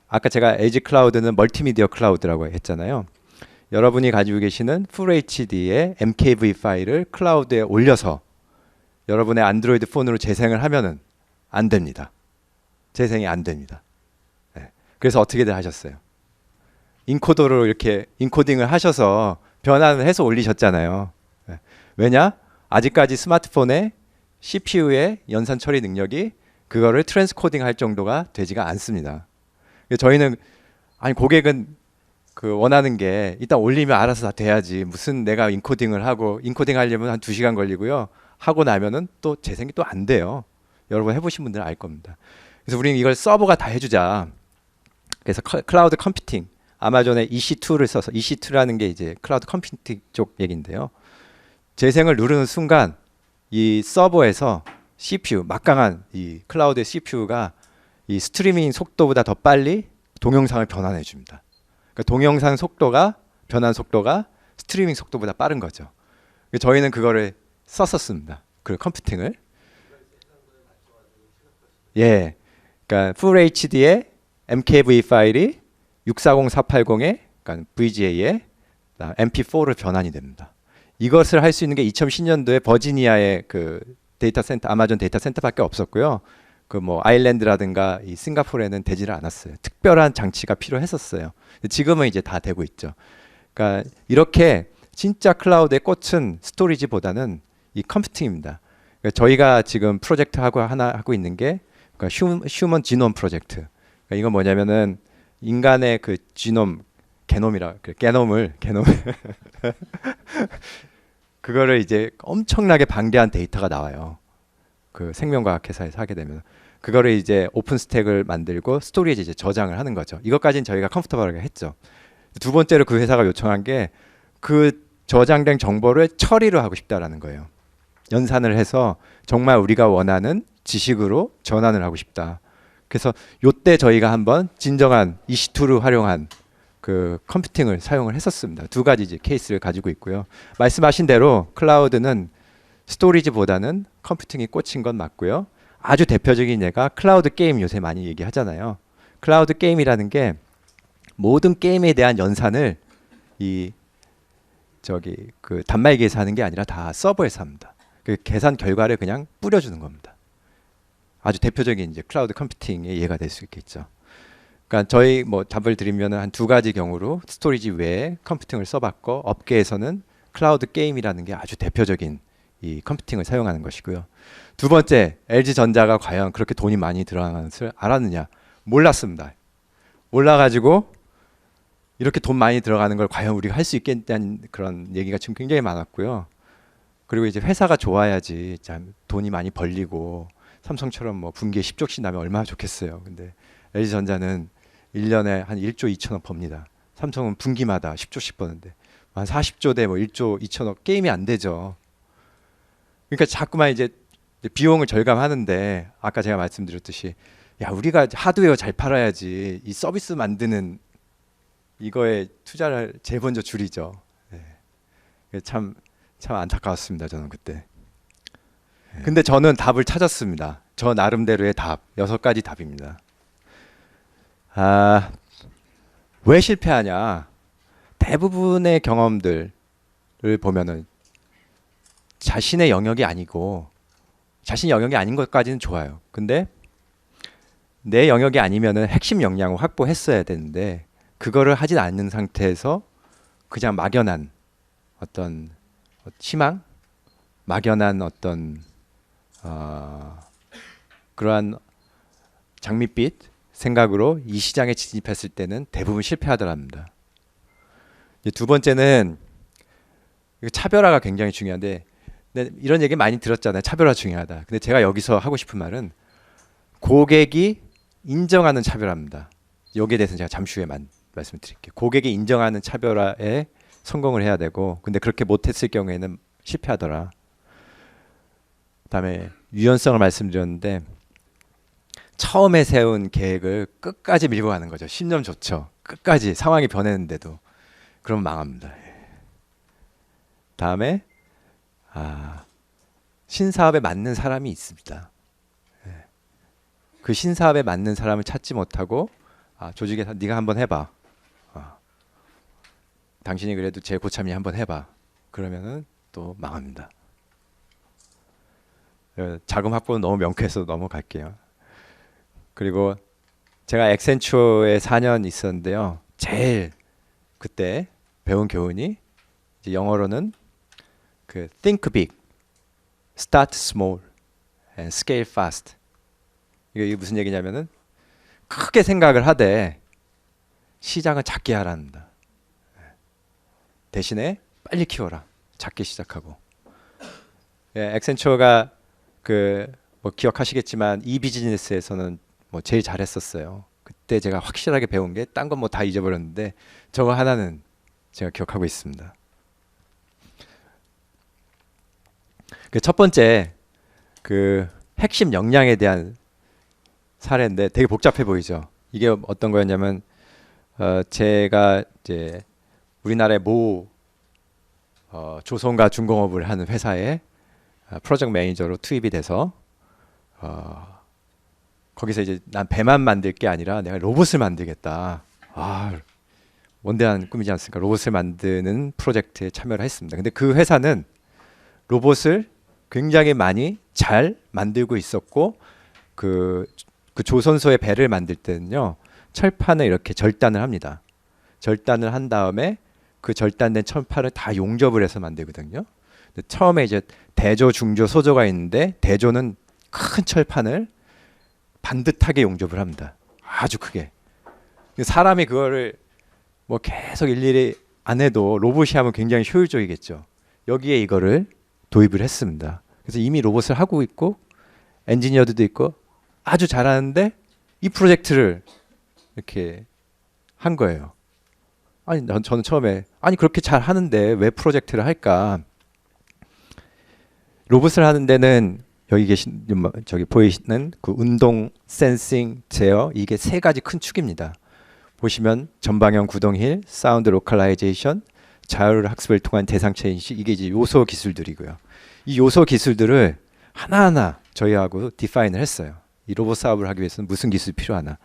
아까 제가 에지 클라우드는 멀티미디어 클라우드라고 했잖아요. 여러분이 가지고 계시는 Full HD의 MKV 파일을 클라우드에 올려서 여러분의 안드로이드 폰으로 재생을 하면은 안 됩니다. 재생이 안 됩니다. 네. 그래서 어떻게들 하셨어요? 인코더로 이렇게 인코딩을 하셔서 변환을 해서 올리셨잖아요. 네. 왜냐? 아직까지 스마트폰의 CPU의 연산 처리 능력이 그거를 트랜스코딩 할 정도가 되지가 않습니다. 저희는 아니 고객은 그 원하는 게 일단 올리면 알아서 다 돼야지 무슨 내가 인코딩을 하고 인코딩 하려면 한 2시간 걸리고요. 하고 나면은 또 재생이 또 안 돼요. 여러분 해보신 분들은 알 겁니다. 그래서 우리는 이걸 서버가 다 해주자. 그래서 클라우드 컴퓨팅 아마존의 EC2를 써서 EC2라는 게 이제 클라우드 컴퓨팅 쪽 얘기인데요. 재생을 누르는 순간 이 서버에서 CPU 막강한 이 클라우드의 CPU가 이 스트리밍 속도보다 더 빨리 동영상을 변환해 줍니다. 그러니까 동영상 속도가 변환 속도가 스트리밍 속도보다 빠른 거죠. 저희는 그거를 썼었습니다. 그 컴퓨팅을. 예. 그러니까 Full HD의 MKV 파일이 640480에 그러니까 VGA에 MP4를 변환이 됩니다. 이것을 할 수 있는 게 2010년도에 버지니아의 그 데이터 센터 아마존 데이터 센터밖에 없었고요. 그 뭐 아일랜드라든가 이 싱가포르에는 되지를 않았어요. 특별한 장치가 필요했었어요. 지금은 이제 다 되고 있죠. 그러니까 이렇게 진짜 클라우드의 꽃은 스토리지보다는 이 컴퓨팅입니다. 그러니까 저희가 지금 프로젝트 하고 있는 게 그러니까 휴먼 지놈 프로젝트. 그러니까 이건 뭐냐면은 인간의 그 지놈 게놈이라 게놈을 그거를 이제 엄청나게 방대한 데이터가 나와요. 그 생명과학 회사에서 하게 되면 그거를 이제 오픈 스택을 만들고 스토리지에 이제 저장을 하는 거죠. 이것까지는 저희가 컴포터블하게 했죠. 두 번째로 그 회사가 요청한 게 그 저장된 정보를 처리를 하고 싶다라는 거예요. 연산을 해서 정말 우리가 원하는 지식으로 전환을 하고 싶다. 그래서 요때 저희가 한번 진정한 EC2를 활용한 그 컴퓨팅을 사용을 했었습니다. 두 가지 이제 케이스를 가지고 있고요. 말씀하신 대로 클라우드는 스토리지보다는 컴퓨팅이 꽂힌 건 맞고요. 아주 대표적인 예가 클라우드 게임 요새 많이 얘기하잖아요. 클라우드 게임이라는 게 모든 게임에 대한 연산을 이 그 단말기에서 하는 게 아니라 다 서버에서 합니다. 그 계산 결과를 그냥 뿌려주는 겁니다. 아주 대표적인 이제 클라우드 컴퓨팅의 예가 될 수 있겠죠. 그러니까 저희 뭐 답을 드리면 한 두 가지 경우로 스토리지 외에 컴퓨팅을 써봤고 업계에서는 클라우드 게임이라는 게 아주 대표적인 이 컴퓨팅을 사용하는 것이고요. 두 번째, LG전자가 과연 그렇게 돈이 많이 들어가는 것을 알았느냐? 몰랐습니다. 몰라가지고 이렇게 돈 많이 들어가는 걸 과연 우리가 할 수 있겠다는 그런 얘기가 지금 굉장히 많았고요. 그리고 이제 회사가 좋아야지 참 돈이 많이 벌리고 삼성처럼 뭐 분기에 10조씩 나면 얼마나 좋겠어요. 근데 LG전자는 1년에 한 1조 2천억 법니다. 삼성은 분기마다 10조씩 버는데 한 40조 대 뭐 1조 2천억 게임이 안 되죠. 그러니까 자꾸만 이제 비용을 절감하는데 아까 제가 말씀드렸듯이 야 우리가 하드웨어 잘 팔아야지 이 서비스 만드는 이거에 투자를 제일 먼저 줄이죠. 네. 참 안타까웠습니다. 저는 그때. 근데 저는 답을 찾았습니다. 저 나름대로의 답 6가지 답입니다. 왜 실패하냐? 대부분의 경험들을 보면은 자신의 영역이 아니고 자신의 영역이 아닌 것까지는 좋아요. 근데 내 영역이 아니면은 핵심 역량을 확보했어야 되는데 그거를 하지 않는 상태에서 그냥 막연한 어떤 희망, 막연한 어떤 그러한 장밋빛 생각으로 이 시장에 진입했을 때는 대부분 실패하더랍니다. 두 번째는 차별화가 굉장히 중요한데 이런 얘기 많이 들었잖아요. 차별화 중요하다. 근데 제가 여기서 하고 싶은 말은 고객이 인정하는 차별화입니다. 여기에 대해서는 제가 잠시 후에 말씀드릴게요. 고객이 인정하는 차별화에 성공을 해야 되고 근데 그렇게 못했을 경우에는 실패하더라. 그다음에 유연성을 말씀드렸는데 처음에 세운 계획을 끝까지 밀고 가는 거죠. 신념 좋죠. 끝까지 상황이 변했는데도 그러면 망합니다. 다음에 신사업에 맞는 사람이 있습니다. 그 신사업에 맞는 사람을 찾지 못하고 조직에서 네가 한번 해봐. 당신이 그래도 제일 고참이 한번 해봐. 그러면은 또 망합니다. 자금 확보는 너무 명쾌해서 넘어갈게요. 그리고 제가 액센추어에 4년 있었는데요. 제일 그때 배운 교훈이 이제 영어로는 그 think big, start small, and scale fast. 이게 무슨 얘기냐면은 크게 생각을 하되 시작은 작게 하랍니다. 대신에 빨리 키워라. 작게 시작하고. 액센추어가 뭐 기억하시겠지만 이 비즈니스에서는 뭐 제일 잘했었어요. 그때 제가 확실하게 배운 게 딴 건 뭐 다 잊어버렸는데 저거 하나는 제가 기억하고 있습니다. 첫 번째 핵심 역량에 대한 사례인데 되게 복잡해 보이죠. 이게 어떤 거였냐면 제가 이제 우리나라의 모 조선과 중공업을 하는 회사에 프로젝트 매니저로 투입이 돼서 거기서 이제 난 배만 만들 게 아니라 내가 로봇을 만들겠다. 원대한 꿈이지 않습니까? 로봇을 만드는 프로젝트에 참여를 했습니다. 근데 그 회사는 로봇을 굉장히 많이 잘 만들고 있었고 그 조선소의 배를 만들 때는요 철판을 이렇게 절단을 합니다. 절단을 한 다음에 그 절단된 철판을 다 용접을 해서 만들거든요. 근데 처음에 이제 대조, 중조, 소조가 있는데 대조는 큰 철판을 반듯하게 용접을 합니다. 아주 크게. 사람이 그거를 뭐 계속 일일이 안 해도 로봇이 하면 굉장히 효율적이겠죠. 여기에 이거를 도입을 했습니다. 그래서 이미 로봇을 하고 있고 엔지니어들도 있고 아주 잘하는데 이 프로젝트를 이렇게 한 거예요. 저는 처음에 그렇게 잘 하는데 왜 프로젝트를 할까? 로봇을 하는 데는 여기 저기 보이시는 그 운동, 센싱, 제어 이게 세 가지 큰 축입니다. 보시면 전방형 구동 힐, 사운드 로컬라이제이션, 자율 학습을 통한 대상체 인식 이게 이제 요소 기술들이고요. 이 요소 기술들을 하나하나 저희하고 디파인을 했어요. 이 로봇 사업을 하기 위해서는 무슨 기술이 필요하나.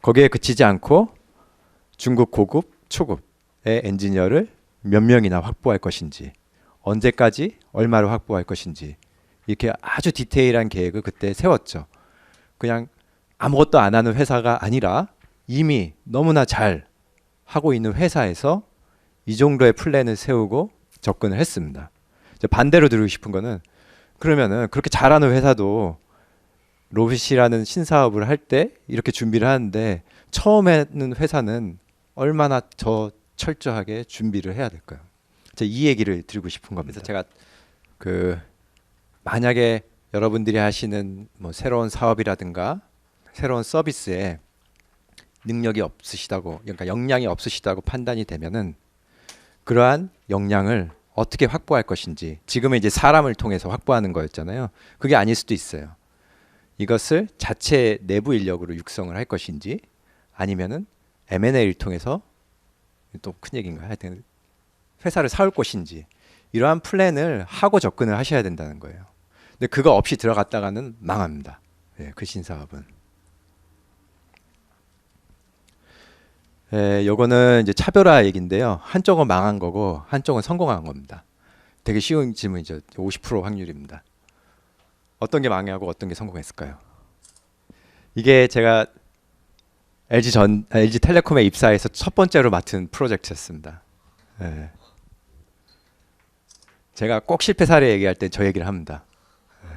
거기에 그치지 않고 중급, 고급, 초급의 엔지니어를 몇 명이나 확보할 것인지, 언제까지 얼마로 확보할 것인지 이렇게 아주 디테일한 계획을 그때 세웠죠. 그냥 아무것도 안 하는 회사가 아니라 이미 너무나 잘 하고 있는 회사에서 이 정도의 플랜을 세우고 접근을 했습니다. 반대로 드리고 싶은 거는 그러면은 그렇게 잘하는 회사도 로봇이라는 신사업을 할 때 이렇게 준비를 하는데 처음에는 회사는 얼마나 더 철저하게 준비를 해야 될까요? 이 얘기를 드리고 싶은 겁니다. 그래서 제가 만약에 여러분들이 하시는 뭐 새로운 사업이라든가 새로운 서비스에 능력이 없으시다고, 그러니까 역량이 없으시다고 판단이 되면은 그러한 역량을 어떻게 확보할 것인지, 지금은 이제 사람을 통해서 확보하는 거였잖아요. 그게 아닐 수도 있어요. 이것을 자체 내부 인력으로 육성을 할 것인지, 아니면은 M&A를 통해서, 또 큰 얘기인가, 하여튼 회사를 사올 것인지, 이러한 플랜을 하고 접근을 하셔야 된다는 거예요. 근데 그거 없이 들어갔다가는 망합니다. 그 신사업은. 요거는 이제 차별화 얘기인데요. 한쪽은 망한 거고 한쪽은 성공한 겁니다. 되게 쉬운 질문이죠. 50% 확률입니다. 어떤 게 망하고 어떤 게 성공했을까요? 이게 제가 LG텔레콤에 입사해서 첫 번째로 맡은 프로젝트였습니다. 예. 제가 꼭 실패 사례 얘기할 때 저 얘기를 합니다. 예.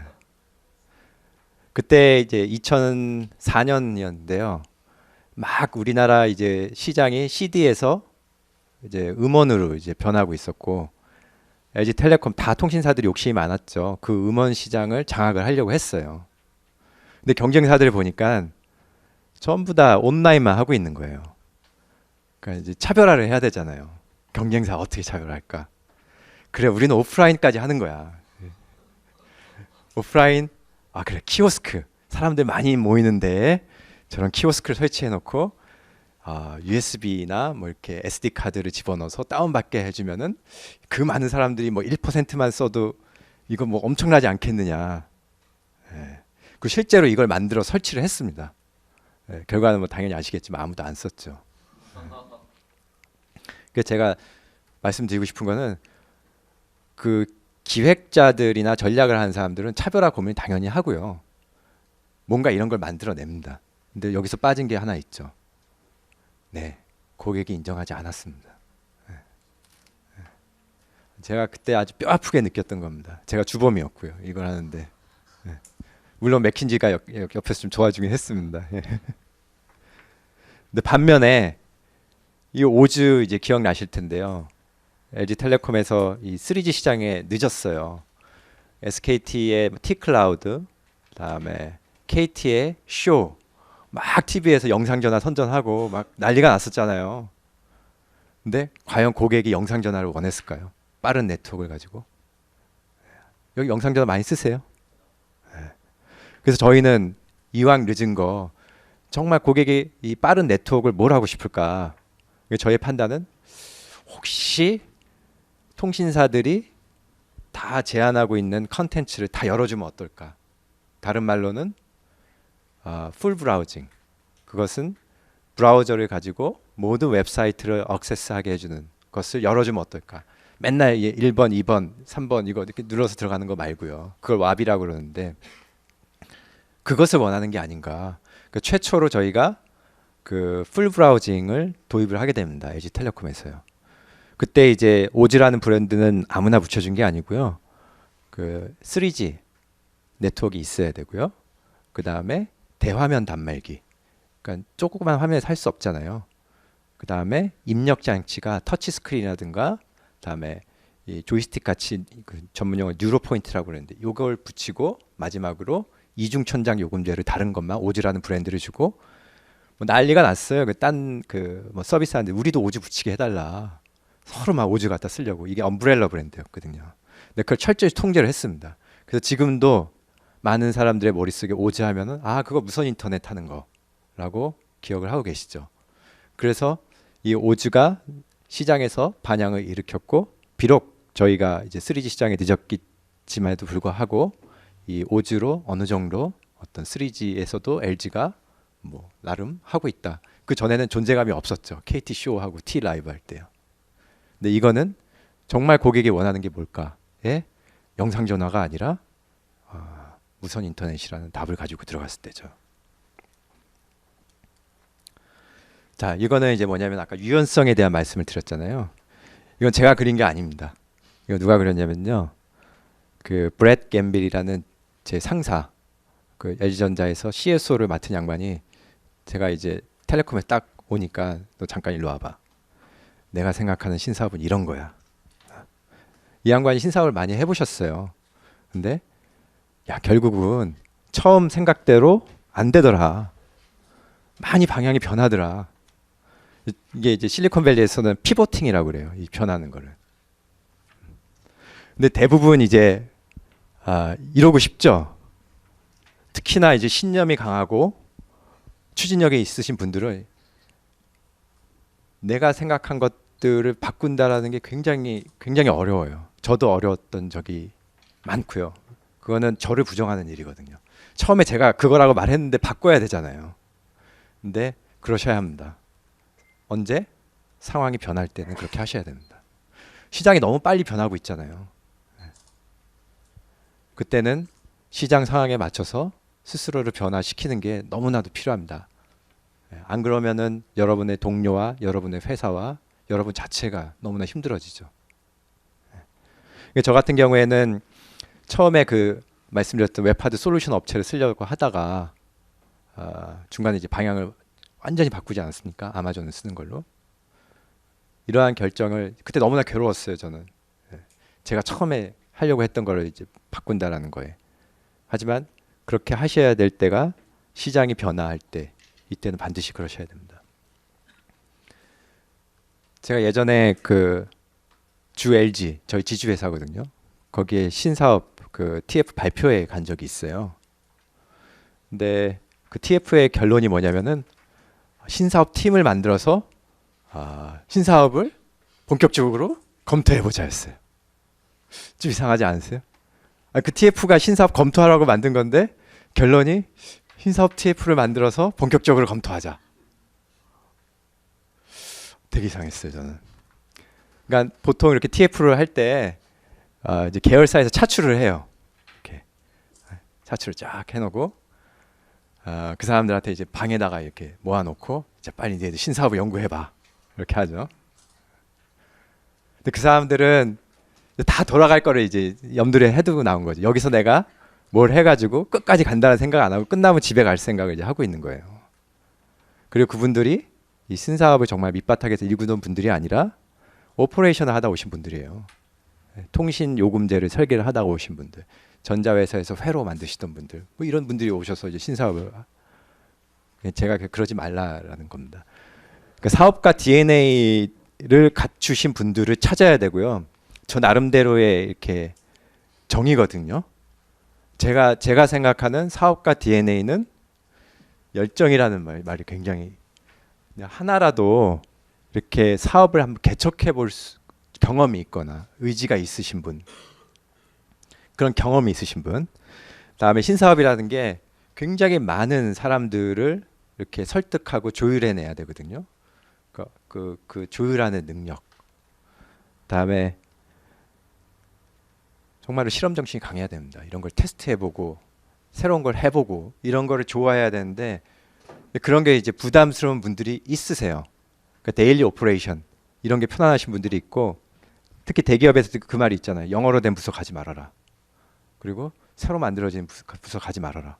그때 이제 2004년이었는데요. 막 우리나라 이제 시장이 CD에서 이제 음원으로 이제 변하고 있었고 LG텔레콤 다 통신사들이 욕심이 많았죠. 그 음원 시장을 장악을 하려고 했어요. 근데 경쟁사들을 보니까 전부 다 온라인만 하고 있는 거예요. 그러니까 이제 차별화를 해야 되잖아요. 경쟁사 어떻게 차별할까? 그래, 우리는 오프라인까지 하는 거야. 오프라인, 아 그래, 키오스크. 사람들 많이 모이는데 저런 키오스크를 설치해 놓고 USB나 뭐 이렇게 SD 카드를 집어넣어서 다운받게 해주면은 그 많은 사람들이 뭐 1%만 써도 이거 뭐 엄청나지 않겠느냐. 예. 그 실제로 이걸 만들어 설치를 했습니다. 예. 결과는 뭐 당연히 아시겠지만 아무도 안 썼죠. 그 제가 말씀드리고 싶은 거는 그 기획자들이나 전략을 하는 사람들은 차별화 고민을 당연히 하고요. 뭔가 이런 걸 만들어냅니다. 근데 여기서 빠진 게 하나 있죠. 네, 고객이 인정하지 않았습니다. 제가 그때 아주 뼈 아프게 느꼈던 겁니다. 제가 주범이었고요. 이걸 하는데 물론 맥킨지가 옆에서 좀 도와주긴 했습니다. 근데 반면에 이 오즈 이제 기억나실 텐데요. LG텔레콤에서 이 3G 시장에 늦었어요. SKT의 T클라우드, 그다음에 KT의 쇼, 막 TV에서 영상전화 선전하고 막 난리가 났었잖아요. 근데 과연 고객이 영상전화를 원했을까요? 빠른 네트워크를 가지고. 여기 영상전화 많이 쓰세요? 그래서 저희는 이왕 늦은 거 정말 고객이 이 빠른 네트워크를 뭘 하고 싶을까? 저의 판단은 혹시 통신사들이 다 제한하고 있는 컨텐츠를 다 열어주면 어떨까? 다른 말로는 풀 브라우징. 그것은 브라우저를 가지고 모든 웹사이트를 액세스하게 해주는 것을 열어주면 어떨까? 맨날 1번, 2번, 3번 이거 이렇게 눌러서 들어가는 거 말고요. 그걸 왑이라고 그러는데 그것을 원하는 게 아닌가. 최초로 저희가 그 풀 브라우징을 도입을 하게 됩니다. LG텔레콤에서요. 그때 이제 오즈라는 브랜드는 아무나 붙여준 게 아니고요. 그 3G 네트워크가 있어야 되고요. 그 다음에 대화면 단말기. 그러니까 조그만 화면에 살 수 없잖아요. 그 다음에 입력 장치가 터치 스크린이라든가, 다음에 이 조이스틱 같이 그 전문 용어 뉴로 포인트라고 그러는데 이걸 붙이고 마지막으로 이중 천장 요금제를 다른 것만 오즈라는 브랜드를 주고 뭐 난리가 났어요. 그 딴 그 뭐 서비스 하는데 우리도 오즈 붙이게 해달라. 서로 막 오즈 갖다 쓰려고. 이게 엄브렐러 브랜드였거든요. 근데 그걸 철저히 통제를 했습니다. 그래서 지금도 많은 사람들의 머릿속에 오즈 하면은 그거 무선 인터넷 하는 거라고 기억을 하고 계시죠. 그래서 이 오즈가 시장에서 반향을 일으켰고 비록 저희가 이제 3G 시장에 늦었지만에도 불구하고 이 오즈로 어느 정도 어떤 3G에서도 LG가 뭐 나름 하고 있다. 그 전에는 존재감이 없었죠. KT 쇼하고 T 라이브 할 때요. 근데 이거는 정말 고객이 원하는 게 뭘까? 영상 전화가 아니라 무선 인터넷이라는 답을 가지고 들어갔을 때죠. 자, 이거는 이제 뭐냐면 아까 유연성에 대한 말씀을 드렸잖아요. 이건 제가 그린 게 아닙니다. 이거 누가 그렸냐면요. 그 브렛 갬빌이라는 제 상사, 그 LG전자에서 CSO를 맡은 양반이 제가 이제 텔레콤에 딱 오니까 너 잠깐 일로 와봐. 내가 생각하는 신사업은 이런 거야. 이 양반이 신사업을 많이 해보셨어요. 근데 결국은 처음 생각대로 안 되더라. 많이 방향이 변하더라. 이게 이제 실리콘밸리에서는 피보팅이라고 그래요. 이 변하는 거를. 근데 대부분 이제 이러고 싶죠. 특히나 이제 신념이 강하고 추진력이 있으신 분들은 내가 생각한 것들을 바꾼다라는 게 굉장히 어려워요. 저도 어려웠던 적이 많고요. 그거는 저를 부정하는 일이거든요. 처음에 제가 그거라고 말했는데 바꿔야 되잖아요. 근데 그러셔야 합니다. 언제? 상황이 변할 때는 그렇게 하셔야 됩니다. 시장이 너무 빨리 변하고 있잖아요. 그때는 시장 상황에 맞춰서 스스로를 변화시키는 게 너무나도 필요합니다. 안 그러면은 여러분의 동료와 여러분의 회사와 여러분 자체가 너무나 힘들어지죠. 저 같은 경우에는 처음에 그 말씀드렸던 웹하드 솔루션 업체를 쓰려고 하다가 중간에 이제 방향을 완전히 바꾸지 않았습니까? 아마존을 쓰는 걸로. 이러한 결정을 그때 너무나 괴로웠어요, 저는. 제가 처음에 하려고 했던 거를 이제 바꾼다라는 거에. 하지만 그렇게 하셔야 될 때가 시장이 변화할 때, 이때는 반드시 그러셔야 됩니다. 제가 예전에 그 주 LG 저희 지주 회사거든요. 거기에 신사업 그 TF 발표회 간 적이 있어요. 근데 그 TF의 결론이 뭐냐면은 신사업 팀을 만들어서 신사업을 본격적으로 검토해보자였어요. 좀 이상하지 않으세요? 그 TF가 신사업 검토하라고 만든 건데 결론이 신사업 TF를 만들어서 본격적으로 검토하자. 되게 이상했어요, 저는. 그러니까 보통 이렇게 TF를 할 때 이제 계열사에서 차출을 해요. 이렇게 차출을 쫙 해놓고 그 사람들한테 이제 방에다가 이렇게 모아놓고 이제 빨리 이제 신사업을 연구해봐 이렇게 하죠. 근데 그 사람들은 다 돌아갈 거를 이제 염두에 해두고 나온 거죠. 여기서 내가 뭘 해가지고 끝까지 간다는 생각 안 하고 끝나면 집에 갈 생각을 이제 하고 있는 거예요. 그리고 그분들이 이 신사업을 정말 밑바닥에서 일구던 분들이 아니라 오퍼레이션을 하다 오신 분들이에요. 통신 요금제를 설계를 하다가 오신 분들, 전자회사에서 회로 만드시던 분들, 뭐 이런 분들이 오셔서 이제 신사업을 제가 그러지 말라라는 겁니다. 그러니까 사업가 DNA를 갖추신 분들을 찾아야 되고요. 저 나름대로의 이렇게 정의거든요. 제가 생각하는 사업가 DNA는 열정이라는 말이 굉장히 그냥 하나라도 이렇게 사업을 한번 개척해 볼 경험이 있거나 의지가 있으신 분, 그런 경험이 있으신 분. 다음에 신사업이라는 게 굉장히 많은 사람들을 이렇게 설득하고 조율해내야 되거든요. 그 조율하는 능력. 다음에 정말로 실험 정신이 강해야 됩니다. 이런 걸 테스트해보고 새로운 걸 해보고 이런 거를 좋아해야 되는데 그런 게 이제 부담스러운 분들이 있으세요. 그러니까 데일리 오퍼레이션 이런 게 편안하신 분들이 있고 특히 대기업에서 그 말이 있잖아요. 영어로 된 부서 가지 말아라. 그리고 새로 만들어진 부서 가지 말아라.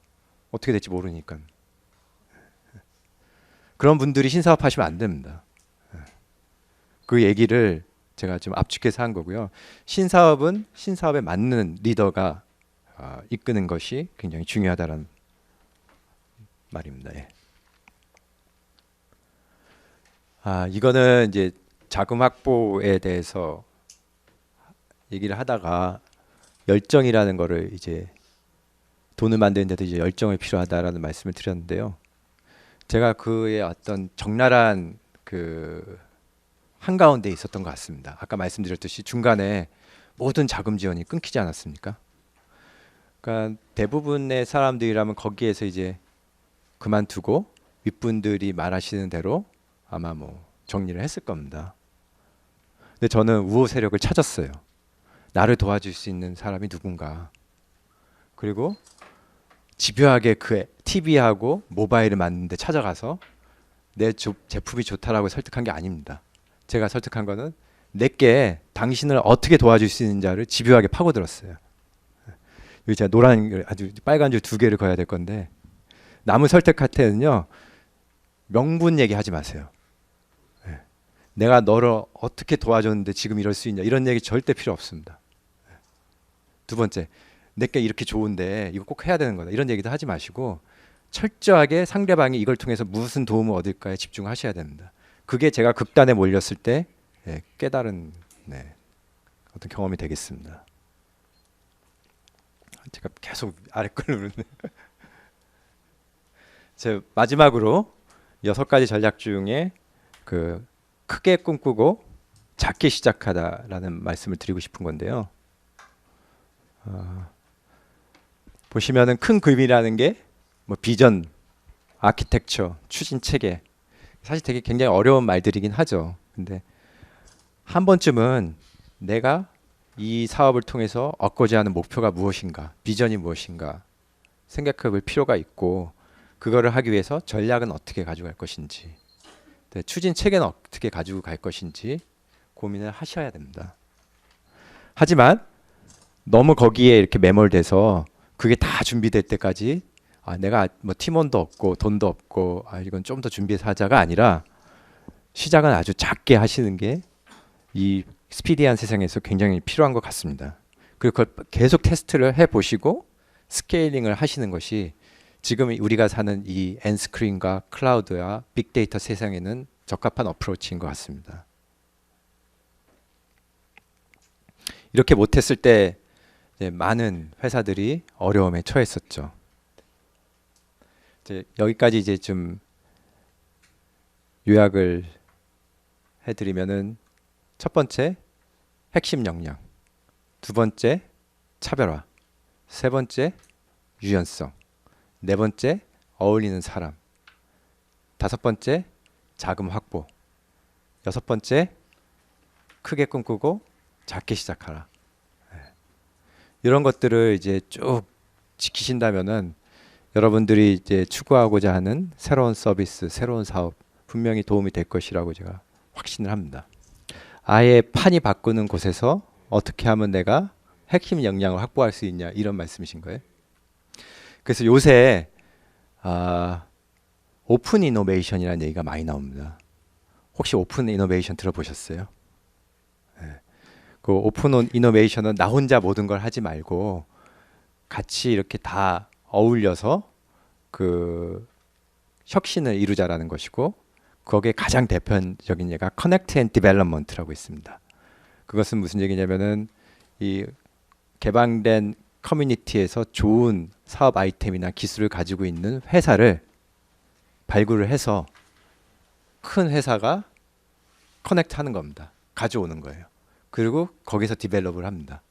어떻게 될지 모르니까. 그런 분들이 신사업 하시면 안 됩니다. 그 얘기를 제가 좀 압축해서 한 거고요. 신사업은 신사업에 맞는 리더가 이끄는 것이 굉장히 중요하다는 말입니다. 예. 이거는 이제 자금 확보에 대해서 얘기를 하다가 열정이라는 거를 이제 돈을 만드는 데도 이제 열정이 필요하다라는 말씀을 드렸는데요. 제가 그의 어떤 적나라한 그 한가운데 있었던 것 같습니다. 아까 말씀드렸듯이 중간에 모든 자금 지원이 끊기지 않았습니까? 그러니까 대부분의 사람들이라면 거기에서 이제 그만두고 윗분들이 말하시는 대로 아마 뭐 정리를 했을 겁니다. 근데 저는 우호 세력을 찾았어요. 나를 도와줄 수 있는 사람이 누군가. 그리고 집요하게 그 TV하고 모바일을 만드는데 찾아가서 내 제품이 좋다라고 설득한 게 아닙니다. 제가 설득한 거는 내게 당신을 어떻게 도와줄 수 있는지를 집요하게 파고들었어요. 여기 제가 노란 아주 빨간 줄 2개를 그어야 될 건데 남을 설득할 때는요 명분 얘기하지 마세요. 내가 너를 어떻게 도와줬는데 지금 이럴 수 있냐 이런 얘기 절대 필요 없습니다. 두 번째, 내게 이렇게 좋은데 이거 꼭 해야 되는 거다 이런 얘기도 하지 마시고 철저하게 상대방이 이걸 통해서 무슨 도움을 얻을까에 집중하셔야 됩니다. 그게 제가 극단에 몰렸을 때 깨달은 어떤 경험이 되겠습니다. 제가 계속 아래 걸 누르네. 제 마지막으로 6가지 전략 중에 그 크게 꿈꾸고 작게 시작하다라는 말씀을 드리고 싶은 건데요. 보시면은 큰 그림이라는 게 뭐 비전, 아키텍처, 추진 체계 사실 되게 굉장히 어려운 말들이긴 하죠. 근데 한 번쯤은 내가 이 사업을 통해서 얻고자 하는 목표가 무엇인가, 비전이 무엇인가 생각해 볼 필요가 있고, 그거를 하기 위해서 전략은 어떻게 가져갈 것인지, 추진 체계는 어떻게 가지고 갈 것인지 고민을 하셔야 됩니다. 하지만 너무 거기에 이렇게 매몰돼서 그게 다 준비될 때까지 내가 뭐 팀원도 없고 돈도 없고 이건 좀 더 준비해서 하자가 아니라, 시작은 아주 작게 하시는 게 이 스피디한 세상에서 굉장히 필요한 것 같습니다. 그리고 그걸 계속 테스트를 해보시고 스케일링을 하시는 것이 지금 우리가 사는 이 엔스크린과 클라우드와 빅데이터 세상에는 적합한 어프로치인 것 같습니다. 이렇게 못했을 때 이제 많은 회사들이 어려움에 처했었죠. 이제 여기까지 이제 좀 요약을 해드리면은, 첫 번째 핵심 역량, 두 번째 차별화, 세 번째 유연성, 네 번째 어울리는 사람, 다섯 번째 자금 확보, 여섯 번째 크게 꿈꾸고 작게 시작하라. 이런 것들을 이제 쭉 지키신다면은 여러분들이 이제 추구하고자 하는 새로운 서비스, 새로운 사업 분명히 도움이 될 것이라고 제가 확신을 합니다. 아예 판이 바꾸는 곳에서 어떻게 하면 내가 핵심 역량을 확보할 수 있냐, 이런 말씀이신 거예요. 그래서 요새 오픈 이노베이션이라는 얘기가 많이 나옵니다. 혹시 오픈 이노베이션 들어보셨어요? 네. 그 오픈 이노베이션은 나 혼자 모든 걸 하지 말고 같이 이렇게 다 어울려서 그 혁신을 이루자라는 것이고, 거기에 가장 대표적인 예가 커넥트 앤 디벨롭먼트라고 있습니다. 그것은 무슨 얘기냐면은, 이 개방된 커뮤니티에서 좋은 사업 아이템이나 기술을 가지고 있는 회사를 발굴을 해서 큰 회사가 커넥트 하는 겁니다. 가져오는 거예요. 그리고 거기서 디벨롭을 합니다.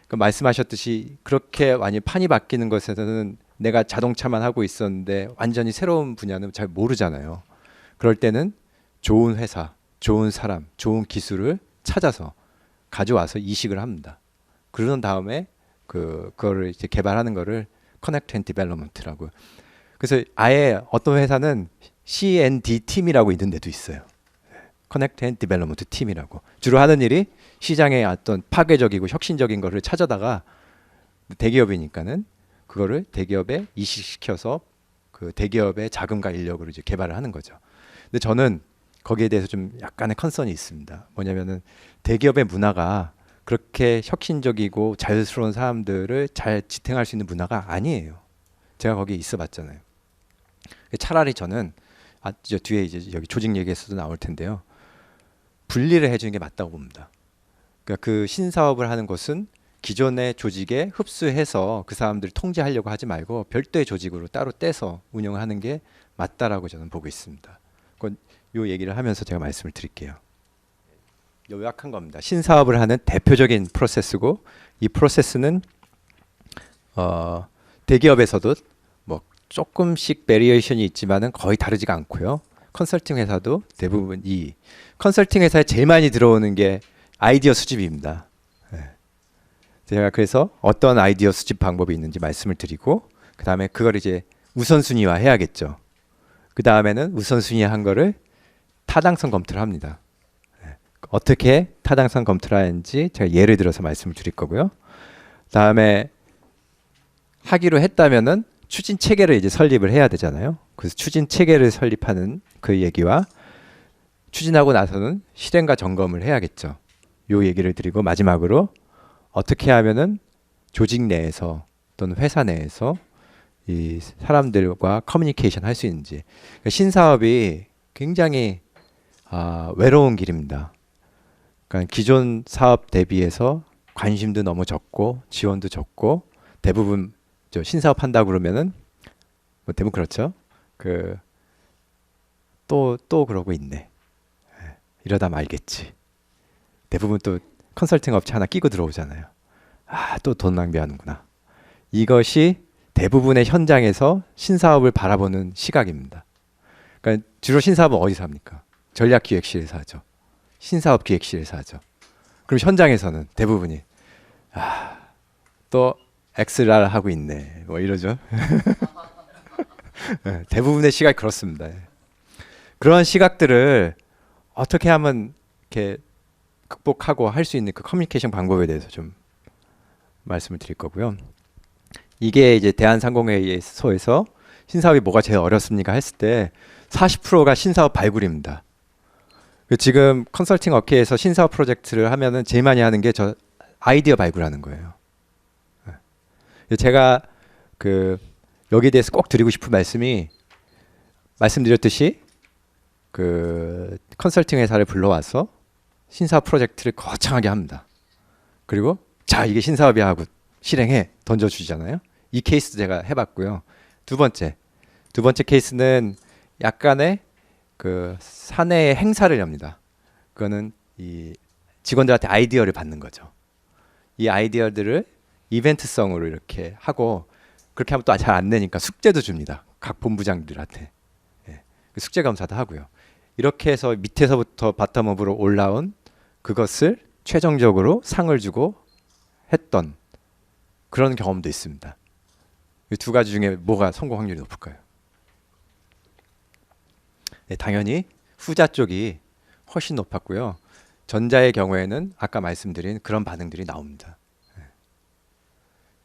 그 말씀하셨듯이 그렇게 많이 판이 바뀌는 것에서는 내가 자동차만 하고 있었는데 완전히 새로운 분야는 잘 모르잖아요. 그럴 때는 좋은 회사, 좋은 사람, 좋은 기술을 찾아서 가져와서 이식을 합니다. 그런 다음에 그거를 이제 개발하는 거를 커넥트 앤 디벨롭먼트라고. 그래서 아예 어떤 회사는 C&D 팀이라고 있는 데도 있어요. 커넥트 앤 디벨롭먼트 팀이라고. 주로 하는 일이 시장에 어떤 파괴적이고 혁신적인 거를 찾아다가, 대기업이니까는 그거를 대기업에 이식시켜서 그 대기업의 자금과 인력으로 이제 개발을 하는 거죠. 근데 저는 거기에 대해서 좀 약간의 컨선이 있습니다. 뭐냐면은 대기업의 문화가 그렇게 혁신적이고 자유스러운 사람들을 잘 지탱할 수 있는 문화가 아니에요. 제가 거기에 있어 봤잖아요. 차라리 저는 저 뒤에 이제 여기 조직 얘기에서도 나올 텐데요. 분리를 해주는 게 맞다고 봅니다. 그러니까 그 신사업을 하는 것은 기존의 조직에 흡수해서 그 사람들을 통제하려고 하지 말고 별도의 조직으로 따로 떼서 운영하는 게 맞다라고 저는 보고 있습니다. 요 얘기를 하면서 제가 말씀을 드릴게요. 요약한 겁니다. 신사업을 하는 대표적인 프로세스고, 이 프로세스는 대기업에서도 뭐 조금씩 베리에이션이 있지만은 거의 다르지가 않고요. 컨설팅 회사도 대부분 이 컨설팅 회사에 제일 많이 들어오는 게 아이디어 수집입니다. 제가 그래서 어떤 아이디어 수집 방법이 있는지 말씀을 드리고, 그 다음에 그걸 이제 우선순위화 해야겠죠. 그 다음에는 우선순위화 한 거를 타당성 검토를 합니다. 어떻게 타당성 검토를 하는지 제가 예를 들어서 말씀을 드릴 거고요. 다음에 하기로 했다면은 추진 체계를 이제 설립을 해야 되잖아요. 그래서 추진 체계를 설립하는 그 얘기와, 추진하고 나서는 실행과 점검을 해야겠죠. 요 얘기를 드리고, 마지막으로 어떻게 하면은 조직 내에서 또는 회사 내에서 이 사람들과 커뮤니케이션 할 수 있는지. 그러니까 신사업이 굉장히 외로운 길입니다. 그러니까 기존 사업 대비해서 관심도 너무 적고 지원도 적고, 대부분 저 신사업 한다고 그러면은 뭐 대부분 그렇죠. 또 그러고 있네. 이러다 말겠지. 대부분 또 컨설팅 업체 하나 끼고 들어오잖아요. 또 돈 낭비하는구나. 이것이 대부분의 현장에서 신사업을 바라보는 시각입니다. 그러니까 그러니까 주로 신사업은 어디서 합니까? 전략기획실에서 하죠. 신사업 기획실에서 하죠. 그럼 현장에서는 대부분이 또 엑스를 하고 있네 뭐 이러죠. 네, 대부분의 시각이 그렇습니다. 그런 시각들을 어떻게 하면 이렇게 극복하고 할 수 있는 그 커뮤니케이션 방법에 대해서 좀 말씀을 드릴 거고요. 이게 이제 대한상공회의소에서 신사업이 뭐가 제일 어렵습니까 했을 때 40%가 신사업 발굴입니다. 지금 컨설팅 업계에서 신사업 프로젝트를 하면은 제일 많이 하는 게 저 아이디어 발굴하는 거예요. 제가 그 여기에 대해서 꼭 드리고 싶은 말씀이 말씀드렸듯이 그 컨설팅 회사를 불러와서 신사업 프로젝트를 거창하게 합니다. 그리고 자 이게 신사업이야 하고 실행해 던져주잖아요. 이 케이스 제가 해봤고요. 두 번째 케이스는 약간의 그 사내의 행사를 엽니다. 그거는 이 직원들한테 아이디어를 받는 거죠. 이 아이디어들을 이벤트성으로 이렇게 하고 그렇게 하면 또 잘 안 되니까 숙제도 줍니다. 각 본부장들한테. 예. 숙제 검사도 하고요. 이렇게 해서 밑에서부터 바텀업으로 올라온 그것을 최종적으로 상을 주고 했던 그런 경험도 있습니다. 이 두 가지 중에 뭐가 성공 확률이 높을까요? 네, 당연히 후자 쪽이 훨씬 높았고요. 전자의 경우에는 아까 말씀드린 그런 반응들이 나옵니다.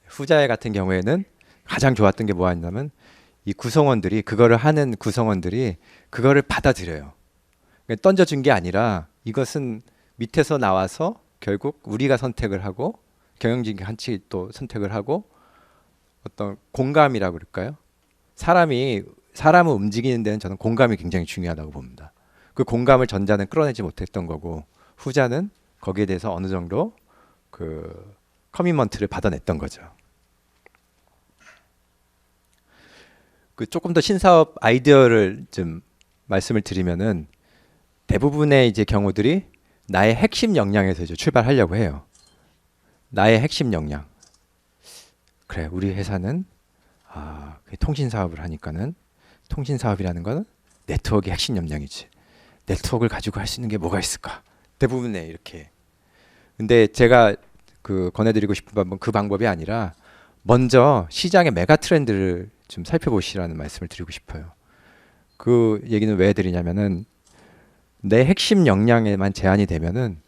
후자의 같은 경우에는 가장 좋았던 게 뭐였냐면 이 구성원들이 그거를 하는 구성원들이 그거를 받아들여요. 그러니까 던져준 게 아니라 이것은 밑에서 나와서 결국 우리가 선택을 하고 경영진이 같이 또 선택을 하고 어떤 공감이라고 그럴까요? 사람을 움직이는 데는 저는 공감이 굉장히 중요하다고 봅니다. 그 공감을 전자는 끌어내지 못했던 거고 후자는 거기에 대해서 어느 정도 그 커미먼트를 받아냈던 거죠. 그 조금 더 신사업 아이디어를 좀 말씀을 드리면은 대부분의 이제 경우들이 나의 핵심 역량에서 이제 출발하려고 해요. 나의 핵심 역량. 그래, 우리 회사는 통신 사업을 하니까는 통신 사업이라는 거는 네트워크의 핵심 역량이지. 네트워크를 가지고 할 수 있는 게 뭐가 있을까? 대부분의 이렇게. 근데 제가 그 권해드리고 싶은 방법은 그 방법이 아니라 먼저 시장의 메가 트렌드를 좀 살펴보시라는 말씀을 드리고 싶어요. 그 얘기는 왜 드리냐면은 내 핵심 역량에만 제한이 되면은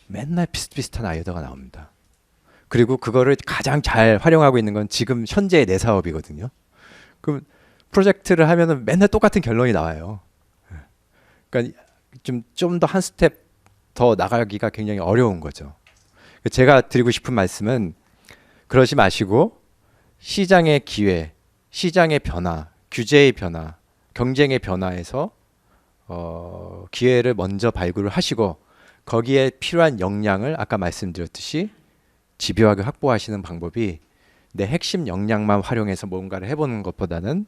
맨날 비슷비슷한 아이디어가 나옵니다. 그리고 그거를 가장 잘 활용하고 있는 건 지금 현재의 내 사업이거든요. 그럼 프로젝트를 하면은 맨날 똑같은 결론이 나와요. 그러니까 좀 더 한 스텝 더 나가기가 굉장히 어려운 거죠. 제가 드리고 싶은 말씀은 그러지 마시고 시장의 기회, 시장의 변화, 규제의 변화, 경쟁의 변화에서 기회를 먼저 발굴을 하시고 거기에 필요한 역량을 아까 말씀드렸듯이 집요하게 확보하시는 방법이 내 핵심 역량만 활용해서 뭔가를 해보는 것보다는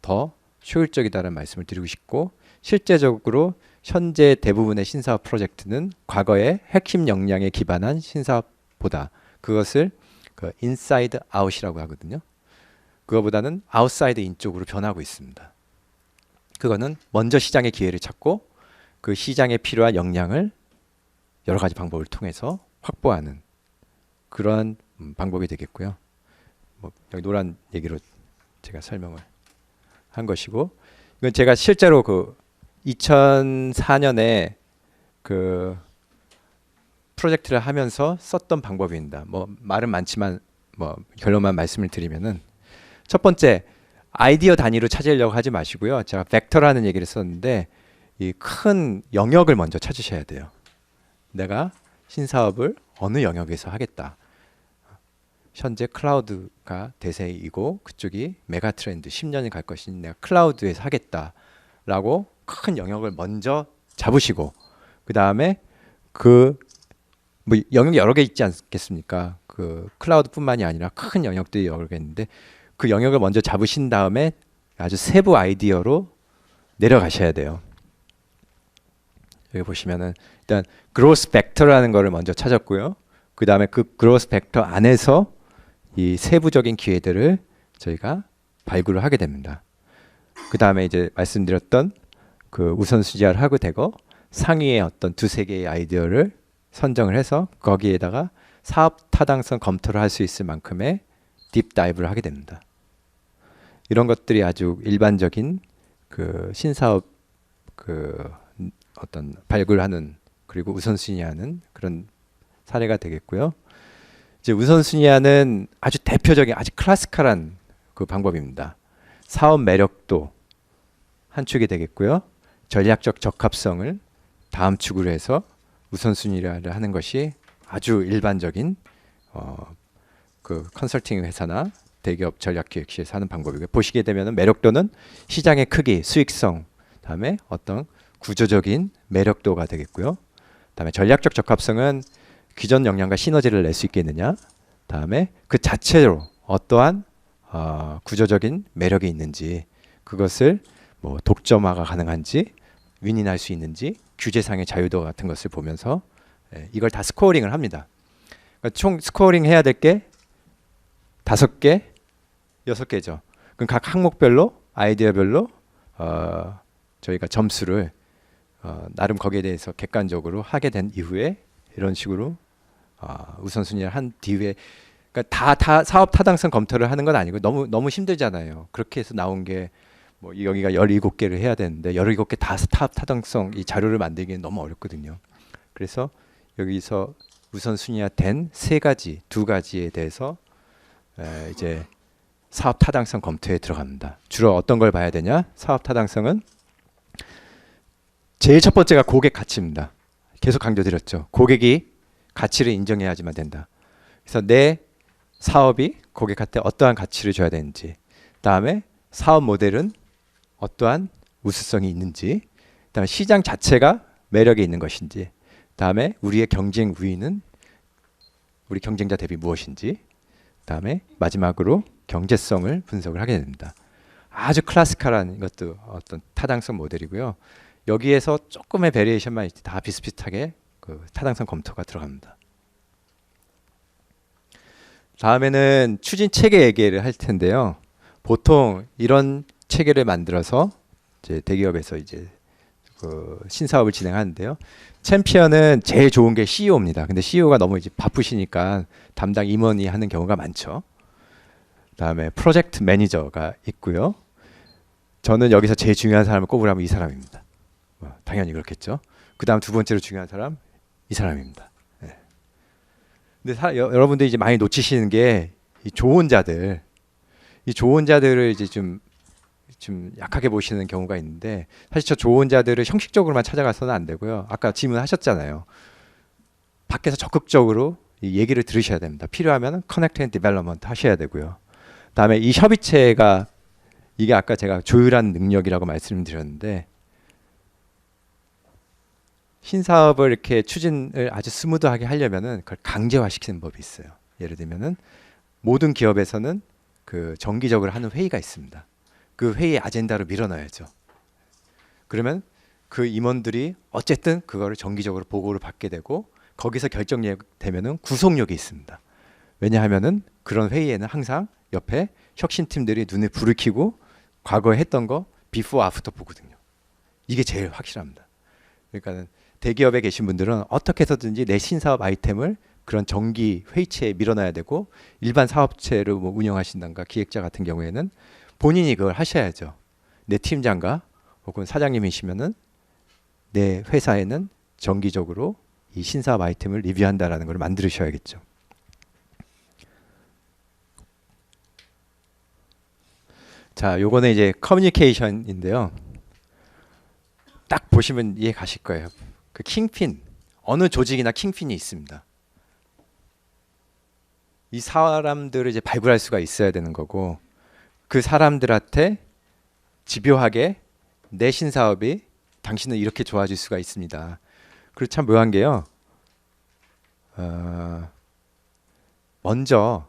더 효율적이다라는 말씀을 드리고 싶고 실제적으로 현재 대부분의 신사업 프로젝트는 과거의 핵심 역량에 기반한 신사업보다 그것을 그 인사이드 아웃이라고 하거든요. 그거보다는 아웃사이드 인 쪽으로 변하고 있습니다. 그거는 먼저 시장의 기회를 찾고 그 시장에 필요한 역량을 여러 가지 방법을 통해서 확보하는 그런 방법이 되겠고요. 뭐 여기 노란 얘기로 제가 설명을 한 것이고 이건 제가 실제로 그 2004년에 그 프로젝트를 하면서 썼던 방법입니다. 뭐 말은 많지만 뭐 결론만 말씀을 드리면은 첫 번째 아이디어 단위로 찾으려고 하지 마시고요. 제가 벡터라는 얘기를 썼는데 이 큰 영역을 먼저 찾으셔야 돼요. 내가 신사업을 어느 영역에서 하겠다. 현재 클라우드가 대세이고 그쪽이 메가 트렌드 10년이 갈 것인 내가 클라우드에서 하겠다라고 큰 영역을 먼저 잡으시고 그 다음에 그 뭐 영역이 여러 개 있지 않겠습니까? 그 클라우드뿐만이 아니라 큰 영역들이 여러 개 있는데 그 영역을 먼저 잡으신 다음에 아주 세부 아이디어로 내려가셔야 돼요. 여기 보시면은 일단 그로스 벡터라는 거를 먼저 찾았고요. 그 다음에 그 그로스 벡터 안에서 이 세부적인 기회들을 저희가 발굴을 하게 됩니다. 그 다음에 이제 말씀드렸던 그 우선순위를 하고 되고 상위에 어떤 두세 개의 아이디어를 선정을 해서 거기에다가 사업 타당성 검토를 할 수 있을 만큼의 딥다이브를 하게 됩니다. 이런 것들이 아주 일반적인 그 신사업 그 어떤 발굴하는 그리고 우선순위하는 그런 사례가 되겠고요. 이제 우선순위하는 아주 대표적인 아주 클래시컬한 그 방법입니다. 사업 매력도 한 축이 되겠고요. 전략적 적합성을 다음 축으로 해서 우선순위를 하는 것이 아주 일반적인 그 컨설팅 회사나 대기업 전략기획실에서 하는 방법이고요. 보시게 되면 매력도는 시장의 크기, 수익성, 다음에 어떤 구조적인 매력도가 되겠고요. 다음에 전략적 적합성은 기존 역량과 시너지를 낼 수 있겠느냐. 다음에 그 자체로 어떠한 구조적인 매력이 있는지, 그것을 뭐 독점화가 가능한지, 윈윈할 수 있는지, 규제상의 자유도 같은 것을 보면서 이걸 다 스코어링을 합니다. 그러니까 총 스코어링 해야 될 게 5개, 6개죠. 그럼 각 항목별로, 아이디어별로 저희가 점수를 나름 거기에 대해서 객관적으로 하게 된 이후에 이런 식으로 우선순위를 한 뒤에, 그러니까 다 사업 타당성 검토를 하는 건 아니고 너무 힘들잖아요. 그렇게 해서 나온 게 뭐 여기가 17개를 해야 되는데 17개 다 사업 타당성 이 자료를 만들기는 너무 어렵거든요. 그래서 여기서 우선순위화된 3가지, 2가지에 대해서 이제 사업 타당성 검토에 들어갑니다. 주로 어떤 걸 봐야 되냐? 사업 타당성은 제일 첫 번째가 고객 가치입니다. 계속 강조드렸죠. 고객이 가치를 인정해야지만 된다. 그래서 내 사업이 고객한테 어떠한 가치를 줘야 되는지, 다음에 사업 모델은 어떠한 우수성이 있는지, 다음에 시장 자체가 매력이 있는 것인지, 다음에 우리의 경쟁 우위는 우리 경쟁자 대비 무엇인지, 다음에 마지막으로 경제성을 분석을 하게 됩니다. 아주 클래시컬한 것도 어떤 타당성 모델이고요. 여기에서 조금의 베리에이션만 있지 다 비슷비슷하게 그 타당성 검토가 들어갑니다. 다음에는 추진 체계 얘기를 할 텐데요. 보통 이런 체계를 만들어서 이제 대기업에서 이제 그 신사업을 진행하는데요. 챔피언은 제일 좋은 게 CEO입니다. 근데 CEO가 너무 이제 바쁘시니까 담당 임원이 하는 경우가 많죠. 다음에 프로젝트 매니저가 있고요. 저는 여기서 제일 중요한 사람을 꼽으라면 이 사람입니다. 당연히 그렇겠죠. 그 다음 두 번째로 중요한 사람 이 사람입니다. 네. 근데 여러분들이 이제 많이 놓치시는 게 이 조언자들, 이 조언자들을 이제 좀 약하게 보시는 경우가 있는데, 사실 저 조언자들을 형식적으로만 찾아가서는 안 되고요. 아까 질문하셨잖아요. 밖에서 적극적으로 이 얘기를 들으셔야 됩니다. 필요하면 커넥트 앤 디벨롭먼트 하셔야 되고요. 다음에 이 협의체가 이게 아까 제가 조율한 능력이라고 말씀드렸는데, 신사업을 이렇게 추진을 아주 스무드하게 하려면은 그걸 강제화시키는 법이 있어요. 예를 들면은 모든 기업에서는 그 정기적으로 하는 회의가 있습니다. 그 회의 아젠다로 밀어넣어야죠. 그러면 그 임원들이 어쨌든 그거를 정기적으로 보고를 받게 되고 거기서 결정이 되면은 구속력이 있습니다. 왜냐하면은 그런 회의에는 항상 옆에 혁신팀들이 눈에 불을 켜고 과거에 했던 거 비포 아프터 보거든요. 이게 제일 확실합니다. 그러니까는 대기업에 계신 분들은 어떻게 해서든지 내 신사업 아이템을 그런 정기 회의체에 밀어넣어야 되고, 일반 사업체를 뭐 운영하신다든가 기획자 같은 경우에는 본인이 그걸 하셔야죠. 내 팀장과 혹은 사장님이시면은 내 회사에는 정기적으로 이 신사업 아이템을 리뷰한다라는 걸 만들으셔야겠죠. 자, 요거는 이제 커뮤니케이션인데요. 딱 보시면 이해 가실 거예요. 그 킹핀, 어느 조직이나 킹핀이 있습니다. 이 사람들을 이제 발굴할 수가 있어야 되는 거고, 그 사람들한테 집요하게 내 신사업이 당신은 이렇게 좋아질 수가 있습니다. 그리고 참 묘한 게요. 먼저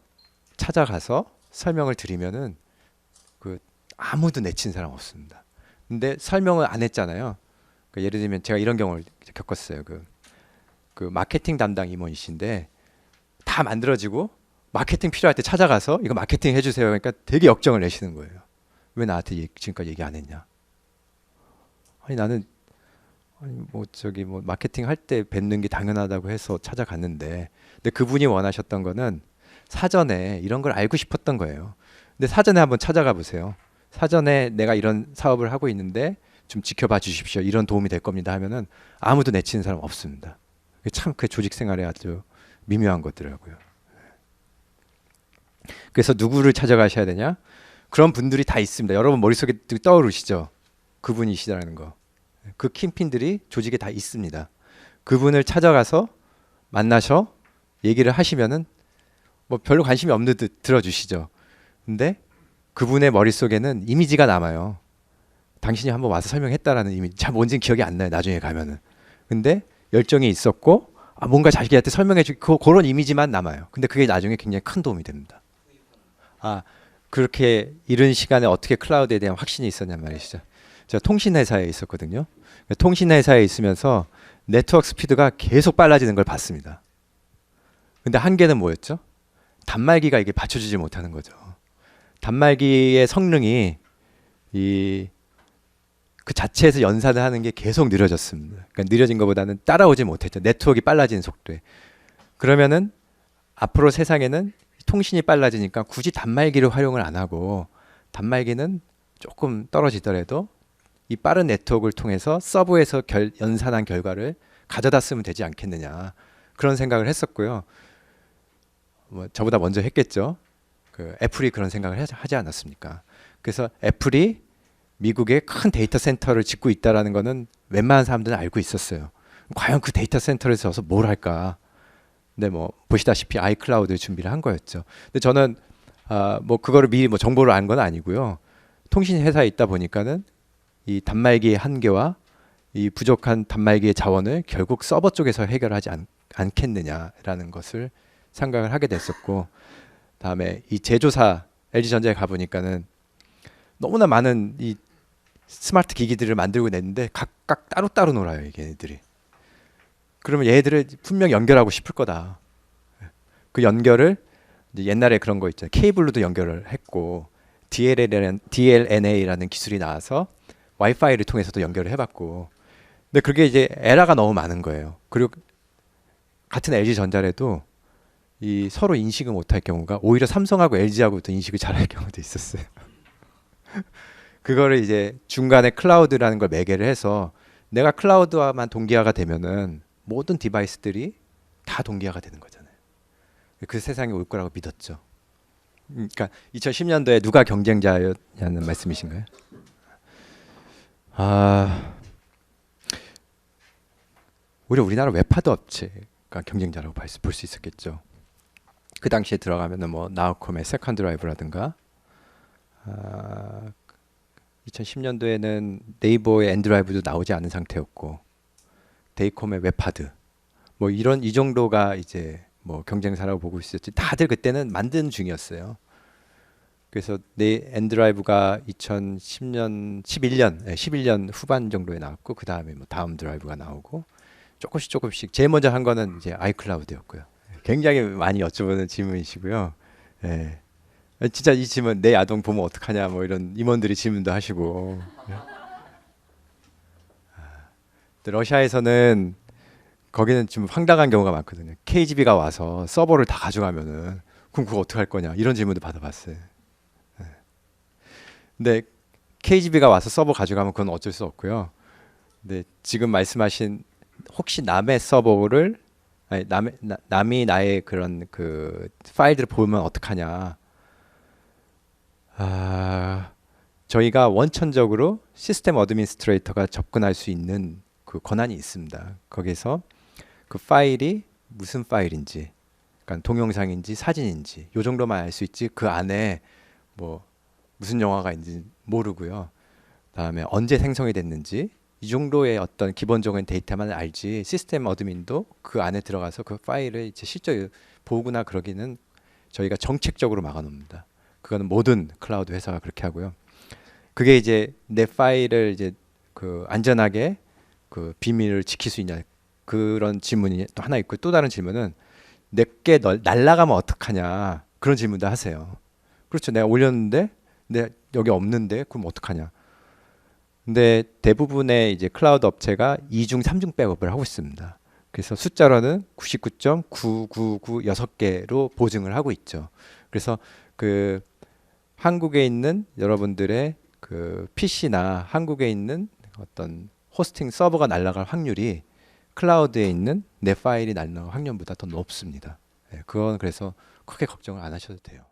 찾아가서 설명을 드리면은 그 아무도 내친 사람 없습니다. 근데 설명을 안 했잖아요. 그러니까 예를 들면 제가 이런 경우를 겪었어요. 그 마케팅 담당 임원이신데 다 만들어지고 마케팅 필요할 때 찾아가서 이거 마케팅 해주세요. 그러니까 되게 역정을 내시는 거예요. 왜 나한테 지금까지 얘기 안 했냐? 아니 나는 아니 뭐 저기 뭐 마케팅 할 때 뵙는 게 당연하다고 해서 찾아갔는데, 근데 그분이 원하셨던 거는 사전에 이런 걸 알고 싶었던 거예요. 근데 사전에 한번 찾아가 보세요. 사전에 내가 이런 사업을 하고 있는데 좀 지켜봐 주십시오. 이런 도움이 될 겁니다 하면은 아무도 내치는 사람 없습니다. 참 그 조직 생활에 아주 미묘한 것더라고요. 그래서 누구를 찾아가셔야 되냐? 그런 분들이 다 있습니다. 여러분 머릿속에 떠오르시죠? 그분이시라는 거. 그 킹핀들이 조직에 다 있습니다. 그분을 찾아가서 만나셔 얘기를 하시면은 뭐 별로 관심이 없는 듯 들어주시죠. 근데 그분의 머릿속에는 이미지가 남아요. 당신이 한번 와서 설명했다라는 이미지. 참 뭔지는 기억이 안 나요. 나중에 가면은. 근데 열정이 있었고 뭔가 자기한테 설명해 주고 그런 이미지만 남아요. 근데 그게 나중에 굉장히 큰 도움이 됩니다. 그렇게 이른 시간에 어떻게 클라우드에 대한 확신이 있었냔 말이시죠. 제가 통신회사에 있었거든요. 통신회사에 있으면서 네트워크 스피드가 계속 빨라지는 걸 봤습니다. 근데 한계는 뭐였죠? 단말기가 이게 받쳐주지 못하는 거죠. 단말기의 성능이 그 자체에서 연산을 하는 게 계속 느려졌습니다. 그러니까 느려진 것보다는 따라오지 못했죠. 네트워크가 빨라지는 속도에. 그러면은 앞으로 세상에는 통신이 빨라지니까 굳이 단말기를 활용을 안 하고 단말기는 조금 떨어지더라도 이 빠른 네트워크를 통해서 서버에서 연산한 결과를 가져다 쓰면 되지 않겠느냐, 그런 생각을 했었고요. 뭐 저보다 먼저 했겠죠. 그 애플이 그런 생각을 하지 않았습니까? 그래서 애플이 미국에 큰 데이터 센터를 짓고 있다라는 거는 웬만한 사람들은 알고 있었어요. 과연 그 데이터 센터를 지어서 뭘 할까? 근데 뭐 보시다시피 아이클라우드 준비를 한 거였죠. 근데 저는 뭐 그거를 미리 뭐 정보를 안 건 아니고요. 통신 회사에 있다 보니까는 이 단말기의 한계와 이 부족한 단말기의 자원을 결국 서버 쪽에서 해결하지 않겠느냐라는 것을 생각을 하게 됐었고, 다음에 이 제조사 LG전자에 가 보니까는 너무나 많은 이 스마트 기기들을 만들고 냈는데 각각 따로따로 놀아요, 이게 애들이. 그러면 얘들을 분명 연결하고 싶을 거다. 그 연결을 이제 옛날에 그런 거 있잖아요. 케이블로도 연결을 했고 DLNA라는 기술이 나와서 와이파이를 통해서도 연결을 해봤고, 근데 그게 이제 에러가 너무 많은 거예요. 그리고 같은 LG전자라도 이 서로 인식을 못할 경우가 오히려 삼성하고 LG하고도 인식을 잘할 경우도 있었어요. 그거를 이제 중간에 클라우드라는 걸 매개를 해서 내가 클라우드와만 동기화가 되면은 모든 디바이스들이 다 동기화가 되는 거잖아요. 그 세상이 올 거라고 믿었죠. 그러니까 2010년도에 누가 경쟁자였냐는 말씀이신가요? 우리나라 웹하드 업체가 경쟁자라고 볼 수 있었겠죠. 그 당시에 들어가면은 뭐 나우컴의 세컨 드라이브라든가 2010년도에는 네이버의 엔드라이브도 나오지 않은 상태였고 데이콤의 웹하드 뭐 이 정도가 이제 뭐 경쟁사라고 보고 있었지, 다들 그때는 만드는 중이었어요. 그래서 엔드라이브가 11년 후반 정도에 나왔고 그 다음에 뭐 다음 드라이브가 나오고 조금씩 제일 먼저 한 거는 이제 아이클라우드였고요. 굉장히 많이 여쭤보는 질문이시고요. 예. 진짜 이 질문 내 아동 보면 어떡하냐 뭐 이런 임원들이 질문도 하시고. 러시아에서는 거기는 좀 황당한 경우가 많거든요. KGB가 와서 서버를 다 가져가면은 그럼 그거 어떻게 할 거냐 이런 질문도 받아봤어요. 근데 KGB가 와서 서버 가져가면 그건 어쩔 수 없고요. 근데 지금 말씀하신 혹시 남의 서버를 남이 나의 그런 그 파일들을 보면 어떡하냐. 저희가 원천적으로 시스템 어드민스트레이터가 접근할 수 있는 그 권한이 있습니다. 거기서 그 파일이 무슨 파일인지, 그러니까 동영상인지 사진인지 요 정도만 알 수 있지 그 안에 뭐 무슨 영화가 있는지 모르고요. 다음에 언제 생성이 됐는지 이 정도의 어떤 기본적인 데이터만 알지 시스템 어드민도 그 안에 들어가서 그 파일을 이제 실제 보거나 그러기는 저희가 정책적으로 막아놓습니다. 그거는 모든 클라우드 회사가 그렇게 하고요. 그게 이제 내 파일을 이제 그 안전하게 그 비밀을 지킬 수 있냐 그런 질문이 또 하나 있고, 또 다른 질문은 내게 날라가면 어떡하냐 그런 질문도 하세요. 그렇죠. 내가 올렸는데 근데 여기 없는데 그럼 어떡하냐? 근데 대부분의 이제 클라우드 업체가 2중, 3중 백업을 하고 있습니다. 그래서 숫자로는 99.999 6개로 보증을 하고 있죠. 그래서 그 한국에 있는 여러분들의 그 PC나 한국에 있는 어떤 호스팅 서버가 날아갈 확률이 클라우드에 있는 내 파일이 날아갈 확률보다 더 높습니다. 예, 그건 그래서 크게 걱정을 안 하셔도 돼요.